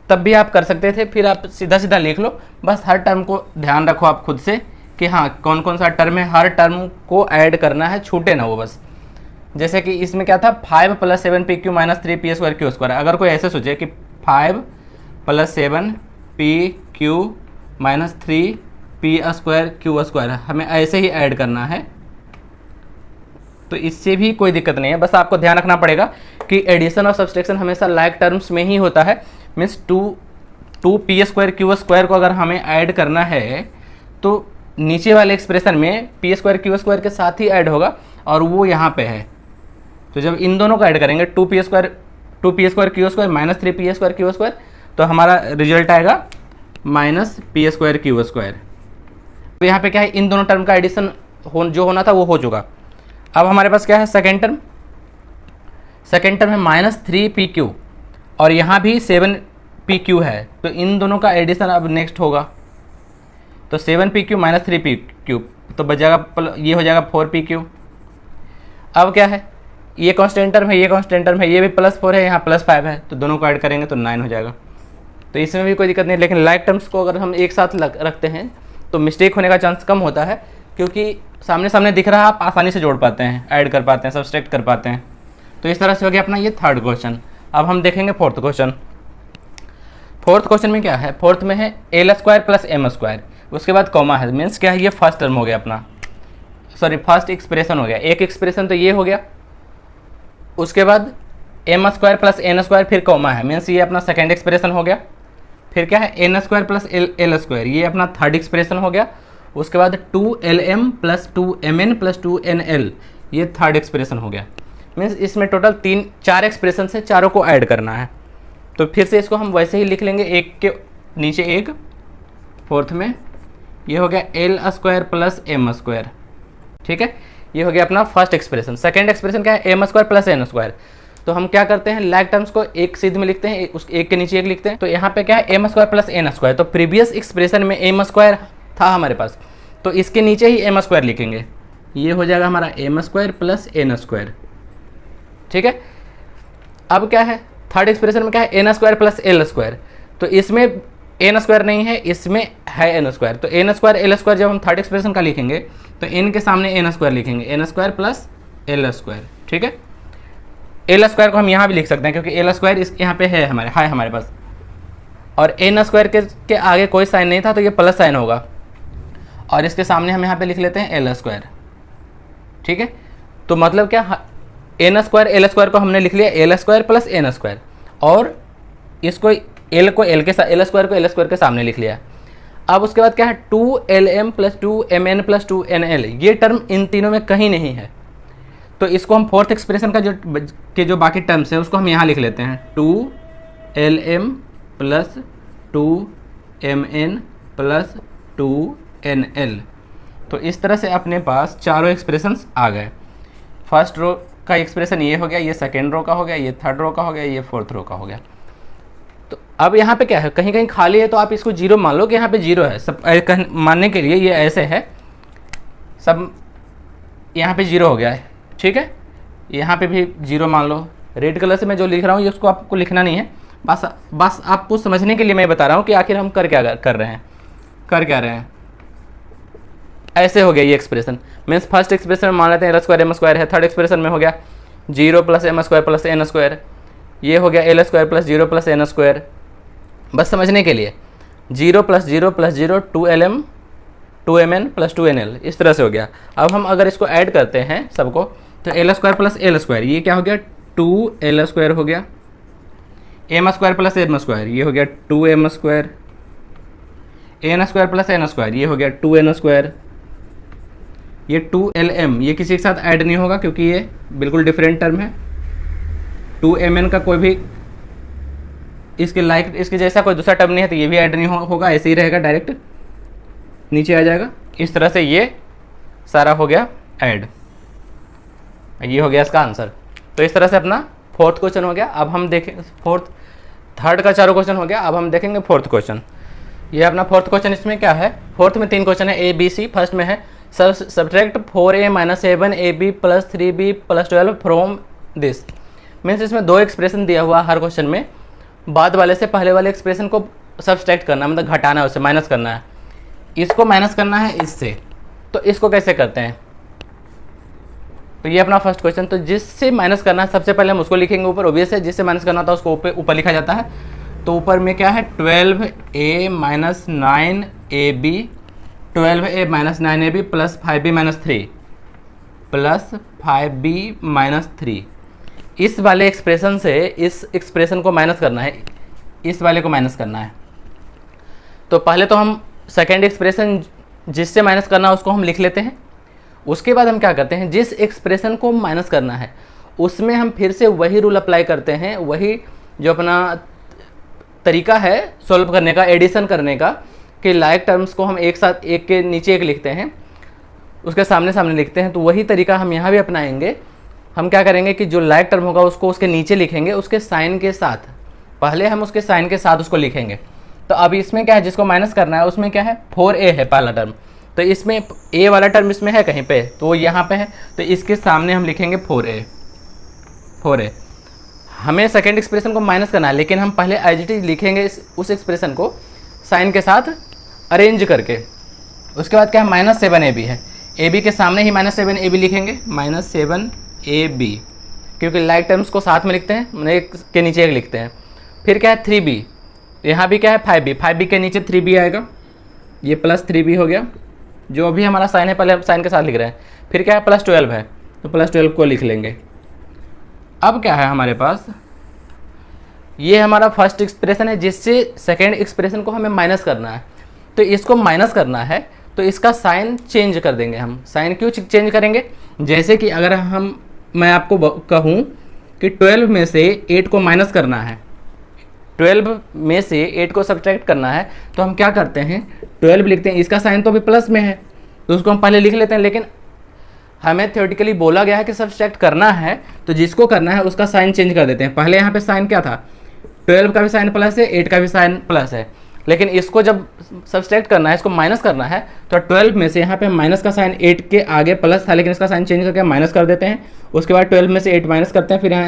तब भी आप कर सकते थे। फिर आप सीधा सीधा लिख लो, बस हर टर्म को ध्यान रखो आप खुद से कि हाँ कौन कौन सा टर्म है, हर टर्म को ऐड करना है, छूटे ना वो बस। जैसे कि इसमें क्या था, 5 plus 7pq minus 3p square Q square. अगर कोई ऐसे सोचे कि 5 plus 7pq minus 3p square Q square हमें ऐसे ही ऐड करना है, तो इससे भी कोई दिक्कत नहीं है। बस आपको ध्यान रखना पड़ेगा कि एडिशन और सब्सट्रैक्शन हमेशा लाइक टर्म्स में ही होता है। Means 2p square Q square को अगर हमें ऐड करना है तो नीचे वाले एक्सप्रेशन में p स्क्वायर क्यू स्क्वायर के साथ ही ऐड होगा, और वो यहाँ पे है। तो जब इन दोनों को ऐड करेंगे 2p square Q square minus 3p square Q square, तो हमारा रिजल्ट आएगा minus p square Q square. तो यहाँ पे क्या है, इन दोनों टर्म का एडिशन जो होना था वो हो चुका। अब हमारे पास क्या है, सेकेंड टर्म है माइनस 3pq, और यहाँ भी 7pq है, तो इन दोनों का एडिशन अब नेक्स्ट होगा। तो 7pq माइनस 3pq तो बच जाएगा, ये हो जाएगा 4pq। अब क्या है, ये कांस्टेंट टर्म है, ये कांस्टेंट टर्म है, ये भी प्लस 4 है, यहाँ प्लस 5 है, तो दोनों को ऐड करेंगे तो 9 हो जाएगा। तो इसमें भी कोई दिक्कत नहीं, लेकिन लाइक टर्म्स को अगर हम एक साथ रखते हैं तो मिस्टेक होने का चांस कम होता है, क्योंकि सामने सामने दिख रहा है, आप आसानी से जोड़ पाते हैं, ऐड कर पाते हैं, सब्सट्रैक्ट कर पाते हैं। तो इस तरह से हो गया अपना ये थर्ड क्वेश्चन। अब हम देखेंगे फोर्थ क्वेश्चन। फोर्थ क्वेश्चन में क्या है, फोर्थ में है l square plus m square, उसके बाद कॉमा है, मीन्स क्या है, ये फर्स्ट टर्म हो गया अपना, सॉरी फर्स्ट एक्सप्रेशन हो गया। एक एक्सप्रेशन तो ये हो गया, उसके बाद m square plus n square, फिर कॉमा है, मीन्स ये अपना सेकेंड एक्सप्रेशन हो गया। फिर क्या है, n square plus l square, ये अपना थर्ड एक्सप्रेशन हो गया। उसके बाद 2LM plus 2MN plus 2NL, ये थर्ड एक्सप्रेशन हो गया। मीन्स इसमें टोटल 4 एक्सप्रेशन से चारों को ऐड करना है। तो फिर से इसको हम वैसे ही लिख लेंगे, एक के नीचे एक, फोर्थ में ये हो गया l square plus m square, ठीक है, ये हो गया अपना फर्स्ट एक्सप्रेशन। सेकेंड एक्सप्रेशन क्या है, m square plus n square. तो हम क्या करते हैं, लाइक टर्म्स को एक सीध में लिखते हैं, उस एक के नीचे एक लिखते हैं। तो यहाँ पे क्या है, m square plus n square, तो प्रीवियस एक्सप्रेशन में एम स्क्वायर था हमारे पास, तो इसके नीचे ही एम स्क्वायर लिखेंगे, ये हो जाएगा हमारा m square plus n square, ठीक है। अब क्या है, थर्ड एक्सप्रेशन में क्या है, n square plus l square, तो इसमें एन स्क्वायर नहीं है, इसमें है एन स्क्वायर। तो एन स्क्वायर एल स्क्वायर जब हम थर्ड एक्सप्रेशन का लिखेंगे तो एन के सामने एन स्क्वायर लिखेंगे, n square plus l square, ठीक है। एल स्क्वायर को हम यहाँ भी लिख सकते हैं, क्योंकि एल स्क्वायर इस यहाँ पे है हमारे पास, और एन स्क्वायर के आगे कोई साइन नहीं था, तो ये प्लस साइन होगा, और इसके सामने हम यहाँ पे लिख लेते हैं एल स्क्वायर, ठीक है। तो मतलब क्या, एन स्क्वायर एल स्क्वायर को हमने लिख लिया l square plus n square, और इसको एल स्क्वायर को एल स्क्वायर के सामने लिख लिया। अब उसके बाद क्या है, 2LM plus 2MN plus 2NL, ये टर्म इन तीनों में कहीं नहीं है, तो इसको हम फोर्थ एक्सप्रेशन का जो बाकी टर्म्स है उसको हम यहाँ लिख लेते हैं, 2LM plus 2MN plus 2NL। तो इस तरह से अपने पास चारों एक्सप्रेशंस आ गए। फर्स्ट रो का एक्सप्रेशन ये हो गया, ये सेकेंड रो का हो गया, ये थर्ड रो का हो गया, ये फोर्थ रो का हो गया। तो अब यहाँ पे क्या है, कहीं कहीं खाली है तो आप इसको जीरो मान लो कि यहाँ पे जीरो है, सब मानने के लिए ये ऐसे है, सब यहाँ पे जीरो हो गया है, ठीक है। यहाँ पे भी जीरो मान लो। रेड कलर से मैं जो लिख रहा हूँ ये उसको आपको लिखना नहीं है, बस आपको समझने के लिए मैं बता रहा हूँ कि आखिर हम कर क्या रहे हैं। ऐसे हो गया ये एक्सप्रेशन, मीन्स फर्स्ट एक्सप्रेशन में मान लेते हैं एल स्क्वायर एम स्क्वायर है, थर्ड एक्सप्रेशन में हो गया 0 plus m square plus n square, ये हो गया l square plus 0 plus n square. बस समझने के लिए 0 plus 0 plus 0 2LM 2MN plus 2NL, इस तरह से हो गया। अब हम अगर इसको ऐड करते हैं सबको, तो l square plus l square, ये क्या हो गया, 2L स्क्वायर हो गया, m square plus m square, ये हो गया 2M square, n square plus n square, ये हो गया 2N स्क्वायर, ये 2LM ये किसी के साथ ऐड नहीं होगा क्योंकि ये बिल्कुल डिफरेंट टर्म है। 2MN का कोई भी इसके जैसा कोई दूसरा टर्म नहीं है, तो ये भी ऐड नहीं होगा, ऐसे ही रहेगा, डायरेक्ट नीचे आ जाएगा। इस तरह से ये सारा हो गया ऐड, ये हो गया इसका आंसर। तो इस तरह से अपना फोर्थ क्वेश्चन हो गया। अब हम देखें थर्ड का चारों क्वेश्चन हो गया, अब हम देखेंगे फोर्थ क्वेश्चन। ये अपना फोर्थ क्वेश्चन, इसमें क्या है, फोर्थ में 3 क्वेश्चन है, ABC। फर्स्ट में है subtract 4A minus 7AB plus 3B plus 12 from this. Means इसमें 2 एक्सप्रेशन दिया हुआ हर क्वेश्चन में, बाद वाले से पहले वाले एक्सप्रेशन को सब्ट्रैक्ट करना, मतलब घटाना है, उससे माइनस करना है, इसको माइनस करना है इससे। तो इसको कैसे करते हैं, तो ये अपना फर्स्ट क्वेश्चन। तो जिससे माइनस करना है सबसे पहले हम उसको लिखेंगे ऊपर, ओबियस है, जिससे माइनस करना था उसको ऊपर लिखा जाता है। तो ऊपर में क्या है, 12A minus 9AB 12A minus 9AB plus 5B minus 3 plus 5B minus 3। इस वाले एक्सप्रेशन से इस एक्सप्रेशन को माइनस करना है, इस वाले को माइनस करना है। तो पहले तो हम सेकेंड एक्सप्रेशन जिससे माइनस करना है उसको हम लिख लेते हैं। उसके बाद हम क्या करते हैं, जिस एक्सप्रेशन को माइनस करना है उसमें हम फिर से वही रूल अप्लाई करते हैं, वही जो अपना तरीका है सॉल्व करने का, एडिशन करने का, कि लाइक टर्म्स को हम एक साथ एक के नीचे एक लिखते हैं, उसके सामने सामने लिखते हैं। तो वही तरीका हम यहाँ भी अपनाएंगे। हम क्या करेंगे कि जो लाइक टर्म होगा उसको उसके नीचे लिखेंगे, उसके साइन के साथ, पहले हम उसके साइन के साथ उसको लिखेंगे। तो अब इसमें क्या है, जिसको माइनस करना है उसमें क्या है, 4A है पहला टर्म, तो इसमें A वाला टर्म इसमें है कहीं पे, तो यहाँ पे है, तो इसके सामने हम लिखेंगे 4A। हमें सेकेंड एक्सप्रेशन को माइनस करना है, लेकिन हम पहले एज इट इज लिखेंगे उस एक्सप्रेशन को साइन के साथ अरेंज करके। उसके बाद क्या है, -7ab है, ab के सामने ही -7ab लिखेंगे, -7ab, क्योंकि लाइक टर्म्स को साथ में लिखते हैं, मतलब एक के नीचे एक लिखते हैं। फिर क्या है 3b, यहाँ भी क्या है 5b, 5b के नीचे 3b आएगा, ये +3b हो गया, जो भी हमारा साइन है पहले हम साइन के साथ लिख रहे हैं। फिर क्या है +12 है, तो +12 को लिख लेंगे। अब क्या है हमारे पास, ये हमारा फर्स्ट एक्सप्रेशन है जिससे सेकेंड एक्सप्रेशन को हमें माइनस करना है। तो इसको माइनस करना है तो इसका साइन चेंज कर देंगे हम। साइन क्यों चेंज करेंगे, जैसे कि अगर मैं आपको कहूँ कि 12 में से 8 को माइनस करना है, 12 में से 8 को सब्ट्रैक्ट करना है, तो हम क्या करते हैं 12 लिखते हैं, इसका साइन तो अभी प्लस में है तो उसको हम पहले लिख लेते हैं, लेकिन हमें थ्योरेटिकली बोला गया है कि सब्ट्रैक्ट करना है तो जिसको करना है उसका साइन चेंज कर देते हैं। पहले यहाँ पे साइन क्या था, 12 का भी साइन प्लस है, 8 का भी साइन प्लस है, लेकिन इसको जब सब्ट्रैक्ट करना है, इसको माइनस करना है, तो 12 में से यहाँ पे माइनस का साइन 8 के आगे प्लस था, लेकिन इसका साइन चेंज करके माइनस कर देते हैं। उसके बाद 12 में से 8 माइनस करते हैं, फिर यहाँ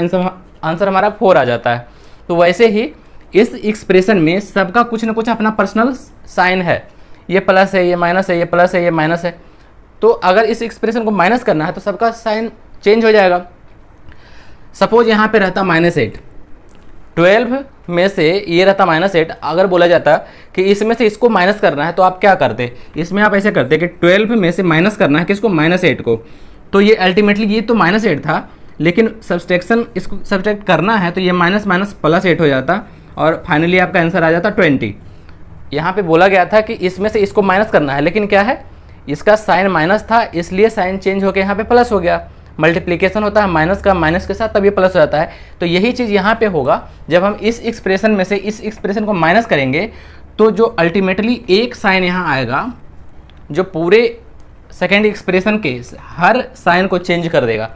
आंसर हमारा 4 आ जाता है। तो वैसे ही इस एक्सप्रेशन में सबका कुछ ना कुछ अपना पर्सनल साइन है, ये प्लस है, ये माइनस है, ये प्लस है, ये माइनस है। तो अगर इस एक्सप्रेशन को माइनस करना है तो सबका साइन चेंज हो जाएगा। सपोज यहाँ पे रहता -8, 12 में से ये रहता -8, अगर बोला जाता कि इसमें से इसको माइनस करना है तो आप क्या करते, इसमें आप ऐसे करते कि 12 में से माइनस करना है किसको, -8 को, तो ये अल्टीमेटली ये तो -8 था, लेकिन सब्सट्रैक्शन इसको सब्सट्रैक्ट करना है तो ये माइनस माइनस +8 हो जाता और फाइनली आपका आंसर आ जाता 20। यहाँ पे बोला गया था कि इसमें से इसको माइनस करना है, लेकिन क्या है इसका साइन माइनस था, इसलिए साइन चेंज होकर यहाँ पे प्लस हो गया। मल्टीप्लिकेशन होता है माइनस का माइनस के साथ, तब ये प्लस हो जाता है। तो यही चीज़ यहाँ पे होगा, जब हम इस एक्सप्रेशन में से इस एक्सप्रेशन को माइनस करेंगे तो जो अल्टीमेटली एक साइन यहाँ आएगा जो पूरे सेकेंड एक्सप्रेशन के हर साइन को चेंज कर देगा।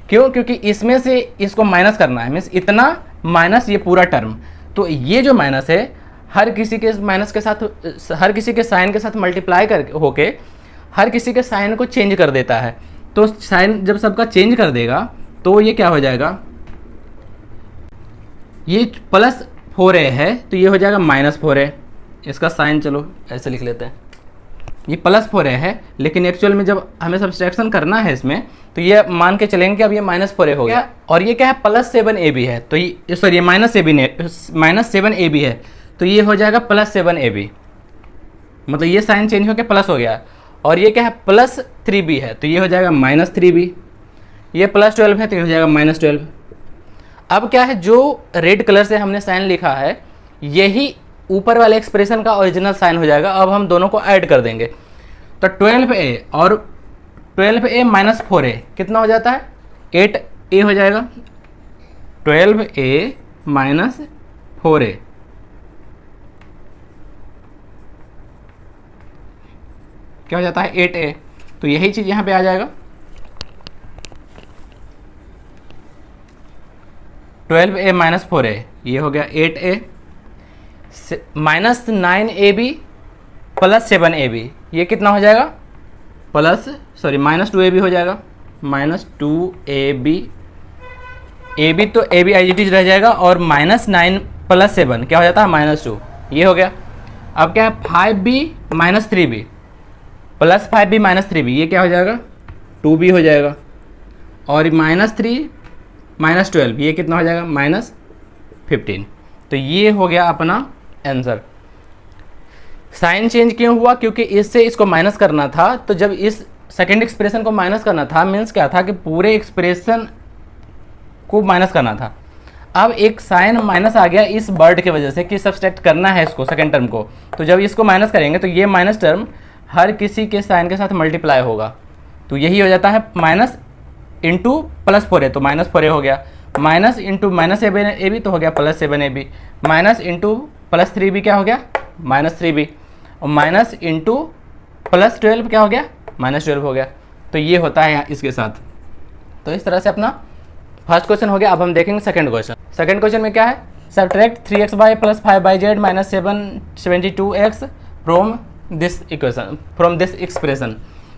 क्यों, क्योंकि इसमें से इसको माइनस करना है, मीन्स इतना माइनस ये पूरा टर्म, तो ये जो माइनस है हर किसी के माइनस के साथ, हर किसी के साइन के साथ मल्टीप्लाई कर होके हर किसी के साइन को चेंज कर देता है। तो साइन जब सबका चेंज कर देगा तो ये क्या हो जाएगा, ये +4a है तो ये हो जाएगा -4a। इसका साइन चलो ऐसे लिख लेते हैं, ये +4a है, लेकिन एक्चुअल में जब हमें सब्सट्रैक्शन करना है इसमें तो ये मान के चलेंगे कि अब ये -4a हो गया, और ये क्या है +7ab है, तो ये सॉरी -7ab है, तो ये हो जाएगा +7ab, मतलब ये साइन चेंज होकर प्लस हो गया। और ये क्या है +3b है, तो ये हो जाएगा -3b। ये +12 है तो ये हो जाएगा -12। अब क्या है, जो रेड कलर से हमने साइन लिखा है यही ऊपर वाले एक्सप्रेशन का ओरिजिनल साइन हो जाएगा। अब हम दोनों को ऐड कर देंगे, तो 12a और 12a -4a कितना हो जाता है, 8a हो जाएगा। 12a -4a क्या हो जाता है, 8a। तो यही चीज़ यहाँ पे आ जाएगा, 12a -4a, ये हो गया 8a, -9ab +7ab, ये कितना हो जाएगा, -2ab हो जाएगा, -2ab, ab तो ab एज रह जाएगा, और -9 + 7 क्या हो जाता है, -2, ये हो गया। अब क्या है 5b -3b +5b -3b, ये क्या हो जाएगा, 2b हो जाएगा, और -3 -12 ये कितना हो जाएगा, -15। तो ये हो गया अपना आंसर। साइन चेंज क्यों हुआ, क्योंकि इससे इसको माइनस करना था, तो जब इस सेकेंड एक्सप्रेशन को माइनस करना था मीन्स क्या था कि पूरे एक्सप्रेशन को माइनस करना था। अब एक साइन माइनस आ गया इस वर्ड की वजह से कि सब्सट्रैक्ट करना है इसको सेकेंड टर्म को, तो जब इसको माइनस करेंगे तो ये माइनस टर्म हर किसी के साइन के साथ मल्टीप्लाई होगा, तो यही हो जाता है माइनस इंटू +4a, तो -4a हो गया, माइनस इंटू -7ab तो हो गया +7ab, माइनस इंटू +3b क्या हो गया, -3b, और माइनस इंटू +12 क्या हो गया, -12 हो गया। तो ये होता है इसके साथ। तो इस तरह से अपना फर्स्ट क्वेश्चन हो गया। अब हम देखेंगे सेकंड क्वेश्चन। सेकंड क्वेश्चन में क्या है, subtract 3xy + 5yz - 772x from this equation, from this expression.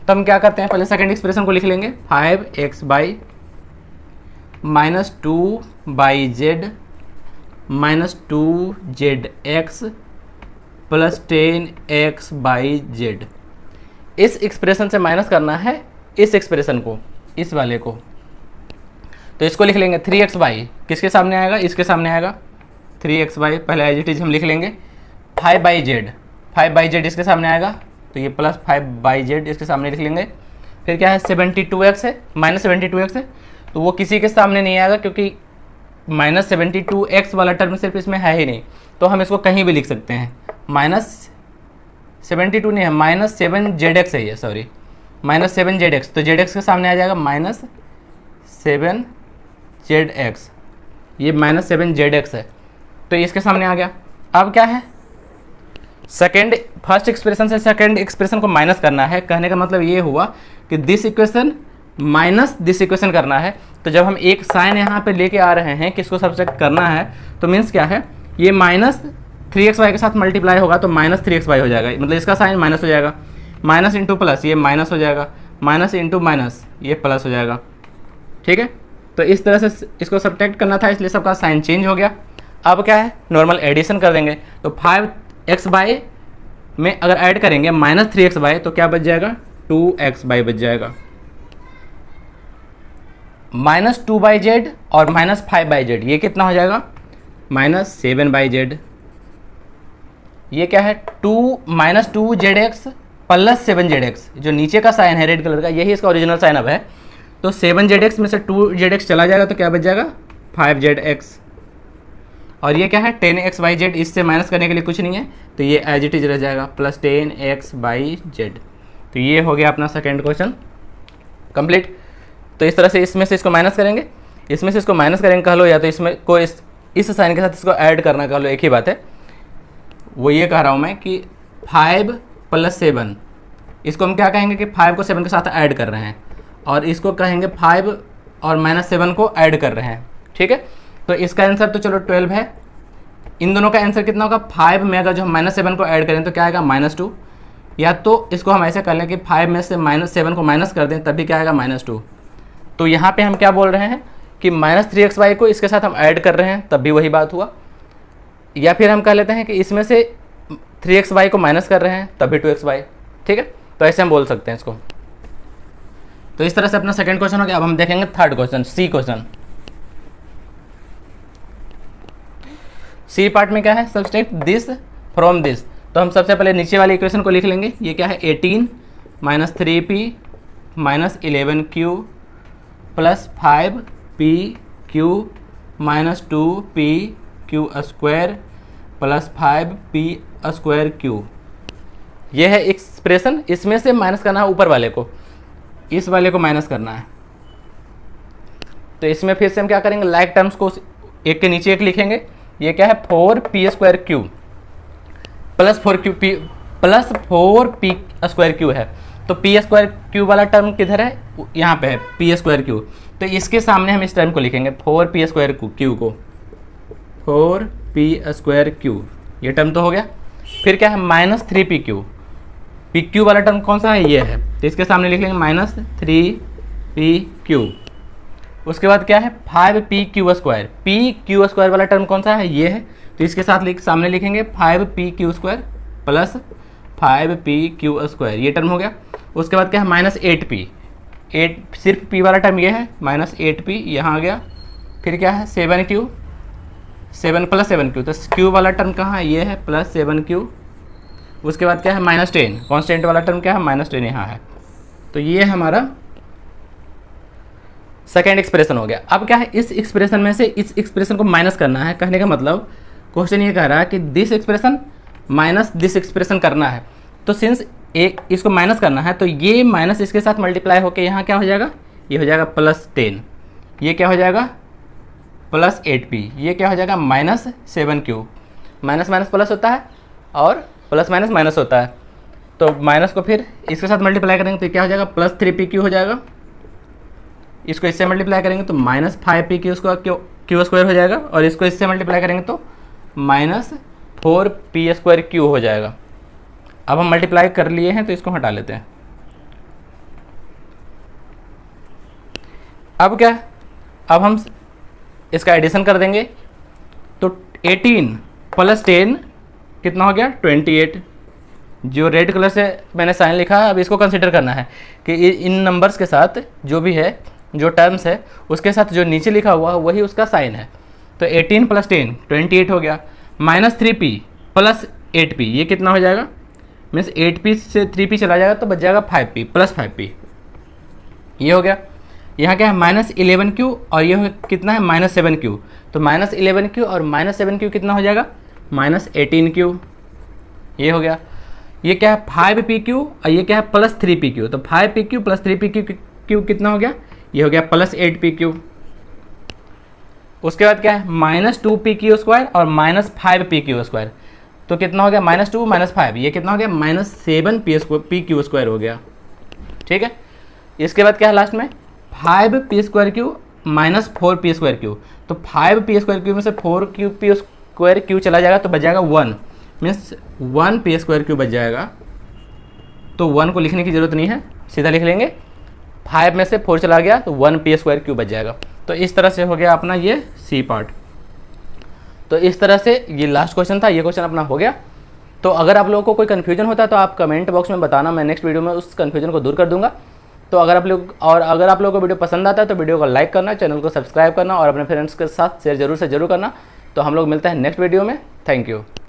तो हम क्या करते हैं, पहले सेकंड एक्सप्रेशन को लिख लेंगे, 5xy minus 2/z minus 2zx plus 10x/z। इस एक्सप्रेशन से माइनस करना है इस एक्सप्रेशन को, इस वाले को। तो इसको लिख लेंगे 3x/, किसके सामने आएगा, इसके सामने आएगा 3x/, पहले एज इट इज हम लिख लेंगे। 5/z इसके सामने आएगा, तो ये प्लस 5/z इसके सामने लिख लेंगे। फिर क्या है, 72x है, माइनस 72x है, तो वो किसी के सामने नहीं आएगा क्योंकि माइनस 72x वाला टर्म सिर्फ इसमें है ही नहीं, तो हम इसको कहीं भी लिख सकते हैं। माइनस 72 नहीं है, माइनस 7zx है ये, सॉरी माइनस 7zx, तो zx के सामने आ जाएगा माइनस 7zx, ये माइनस 7zx है, तो इसके सामने आ गया। अब क्या है, फर्स्ट एक्सप्रेशन से सेकंड एक्सप्रेशन को माइनस करना है। कहने का मतलब ये हुआ कि this equation minus this equation करना है। तो जब हम एक साइन यहाँ पे लेके आ रहे हैं, किसको सब्ट्रैक्ट करना है, तो मीन्स क्या है, ये माइनस 3xy के साथ मल्टीप्लाई होगा तो माइनस 3xy हो जाएगा, मतलब इसका साइन माइनस हो जाएगा। माइनस इंटू प्लस, ये माइनस हो जाएगा, माइनस इंटू माइनस, ये प्लस हो जाएगा। ठीक है, तो इस तरह से इसको सब्ट्रैक्ट करना था, इसलिए सबका साइन चेंज हो गया। अब क्या है, नॉर्मल एडिशन कर देंगे, तो 5x/, में अगर ऐड करेंगे माइनस 3x/, तो क्या बच जाएगा, 2x/, बच जाएगा। माइनस 2/z और माइनस 5/z, ये कितना हो जाएगा, माइनस 7/z। ये क्या है, माइनस 2zx प्लस 7zx, जो नीचे का साइन है रेड कलर का, यही इसका ओरिजिनल साइन अब है। तो 7zx में से 2zx चला जाएगा तो क्या बच जाएगा, 5zx। और ये क्या है, 10x/z, इससे माइनस करने के लिए कुछ नहीं है, तो ये एज इट इज रह जाएगा, प्लस 10x/z। तो ये हो गया अपना सेकेंड क्वेश्चन कंप्लीट। तो इस तरह से इसमें से इसको माइनस करेंगे, इसमें से इसको माइनस करेंगे कह लो, या तो इसमें को इस साइन के साथ इसको ऐड करना कह लो, एक ही बात है। वो ये कह रहा हूँ मैं कि 5 + 7, इसको हम क्या कहेंगे कि 5 को 7 के साथ ऐड कर रहे हैं, और इसको कहेंगे 5 और माइनस 7 को ऐड कर रहे हैं। ठीक है, तो इसका आंसर तो चलो 12 है। इन दोनों का आंसर कितना होगा, 5 में अगर जो हम माइनस 7 को ऐड करें तो क्या आएगा, -2, या तो इसको हम ऐसे कर लें कि 5 में से -7 को माइनस कर दें, तभी क्या आएगा, -2। तो यहाँ पे हम क्या बोल रहे हैं कि माइनस 3xy को इसके साथ हम ऐड कर रहे हैं, तब भी वही बात हुआ। या फिर हम कह लेते हैं कि इसमें से 3xy को माइनस कर रहे हैं, तभी 2xy। ठीक है, तो ऐसे हम बोल सकते हैं इसको। तो इस तरह से अपना सेकंड क्वेश्चन हो गया। अब हम देखेंगे थर्ड क्वेश्चन, सी क्वेश्चन। सी पार्ट में क्या है, सब्सट्रैक्ट दिस फ्रॉम दिस। तो हम सबसे पहले नीचे वाले इक्वेशन को लिख लेंगे। ये क्या है, 18 - 3p - 11q plus 5pq - 2pq² plus 5p²q। ये है एक्सप्रेशन, इसमें से माइनस करना है ऊपर वाले को, इस वाले को माइनस करना है। तो इसमें फिर से हम क्या करेंगे, लाइक टर्म्स को एक के नीचे एक लिखेंगे। ये क्या है, 4p² प्लस 4p² है, तो p² वाला टर्म किधर है, यहाँ पे है p²। तो इसके सामने हम इस टर्म को लिखेंगे 4p² को, 4p², ये टर्म तो हो गया। फिर क्या है, -3pq, pq वाला टर्म कौन सा है, ये है, तो इसके सामने लिख लेंगे -3pq। उसके बाद क्या है, 5pq², pq² वाला टर्म कौन सा है, ये है, तो इसके साथ सामने लिखेंगे 5pq² प्लस 5pq², ये टर्म हो गया। उसके बाद क्या है, -8p, सिर्फ p वाला टर्म ये है, -8p यहाँ आ गया। फिर क्या है, 7q, 7 + 7q, तो q वाला टर्म कहाँ है, ये है, प्लस 7q। उसके बाद क्या है, -10, कॉन्स्टेंट वाला टर्म क्या है, -10 यहाँ है। तो ये हमारा सेकेंड एक्सप्रेशन हो गया। अब क्या है, इस एक्सप्रेशन में से इस एक्सप्रेशन को माइनस करना है। कहने का मतलब क्वेश्चन ये कह रहा है कि this expression minus this expression करना है। तो सिंस एक इसको माइनस करना है, तो ये माइनस इसके साथ मल्टीप्लाई होकर यहाँ क्या हो जाएगा, ये हो जाएगा +10, ये क्या हो जाएगा, +8p, ये क्या हो जाएगा, -7q। माइनस माइनस प्लस होता है और प्लस माइनस माइनस होता है, तो माइनस को फिर इसके साथ मल्टीप्लाई करेंगे तो क्या हो जाएगा, +3pq हो जाएगा। इसको इससे मल्टीप्लाई करेंगे तो -5pq² हो जाएगा, और इसको इससे मल्टीप्लाई करेंगे तो -4p² हो जाएगा। अब हम मल्टीप्लाई कर लिए हैं तो इसको हटा लेते हैं। अब क्या, अब हम इसका एडिशन कर देंगे तो 18 प्लस 10 कितना हो गया 28। जो रेड कलर से मैंने साइन लिखा है अब इसको कंसिडर करना है कि इन नंबर्स के साथ जो भी है, जो टर्म्स है उसके साथ जो नीचे लिखा हुआ है वही उसका साइन है। तो 18 प्लस 10 28 हो गया, माइनस 3p प्लस 8p, ये कितना हो जाएगा, मीन्स 8p से 3p चला जाएगा तो बच जाएगा 5p प्लस 5p, ये हो गया। यहाँ क्या है माइनस 11q और ये कितना है माइनस 7q, तो माइनस 11q और माइनस 7q कितना हो जाएगा माइनस 18q, ये हो गया। ये क्या है 5pq और ये क्या है प्लस 3pq, तो 5pq प्लस 3pq कितना हो गया, ये हो गया प्लस 8pq। उसके बाद क्या है माइनस 2pq स्क्वायर और माइनस 5pq स्क्वायर, तो कितना हो गया माइनस 2 माइनस 5, ये कितना हो गया माइनस 7pq स्क्वायर हो गया, ठीक है। इसके बाद क्या है लास्ट में 5p square Q minus 4p square Q, तो 5p स्क्वायर क्यू में से 4p स्क्वायर क्यू चला जाएगा तो बच जाएगा 1, मीन्स 1p स्क्वायर क्यू बच जाएगा। तो 1 को लिखने की ज़रूरत नहीं है, सीधा लिख लेंगे, 5 में से 4 चला गया तो 1p स्क्वायर क्यू बच जाएगा। तो इस तरह से हो गया अपना ये सी पार्ट। तो इस तरह से ये लास्ट क्वेश्चन था, ये क्वेश्चन अपना हो गया। तो अगर आप लोगों को कोई कन्फ्यूजन होता है तो आप कमेंट बॉक्स में बताना, मैं नेक्स्ट वीडियो में उस कन्फ्यूजन को दूर कर दूंगा। तो अगर आप लोगों को वीडियो पसंद आता है तो वीडियो को लाइक करना, चैनल को सब्सक्राइब करना और अपने फ्रेंड्स के साथ शेयर जरूर से जरूर करना। तो हम लोग मिलते हैं नेक्स्ट वीडियो में। Thank you.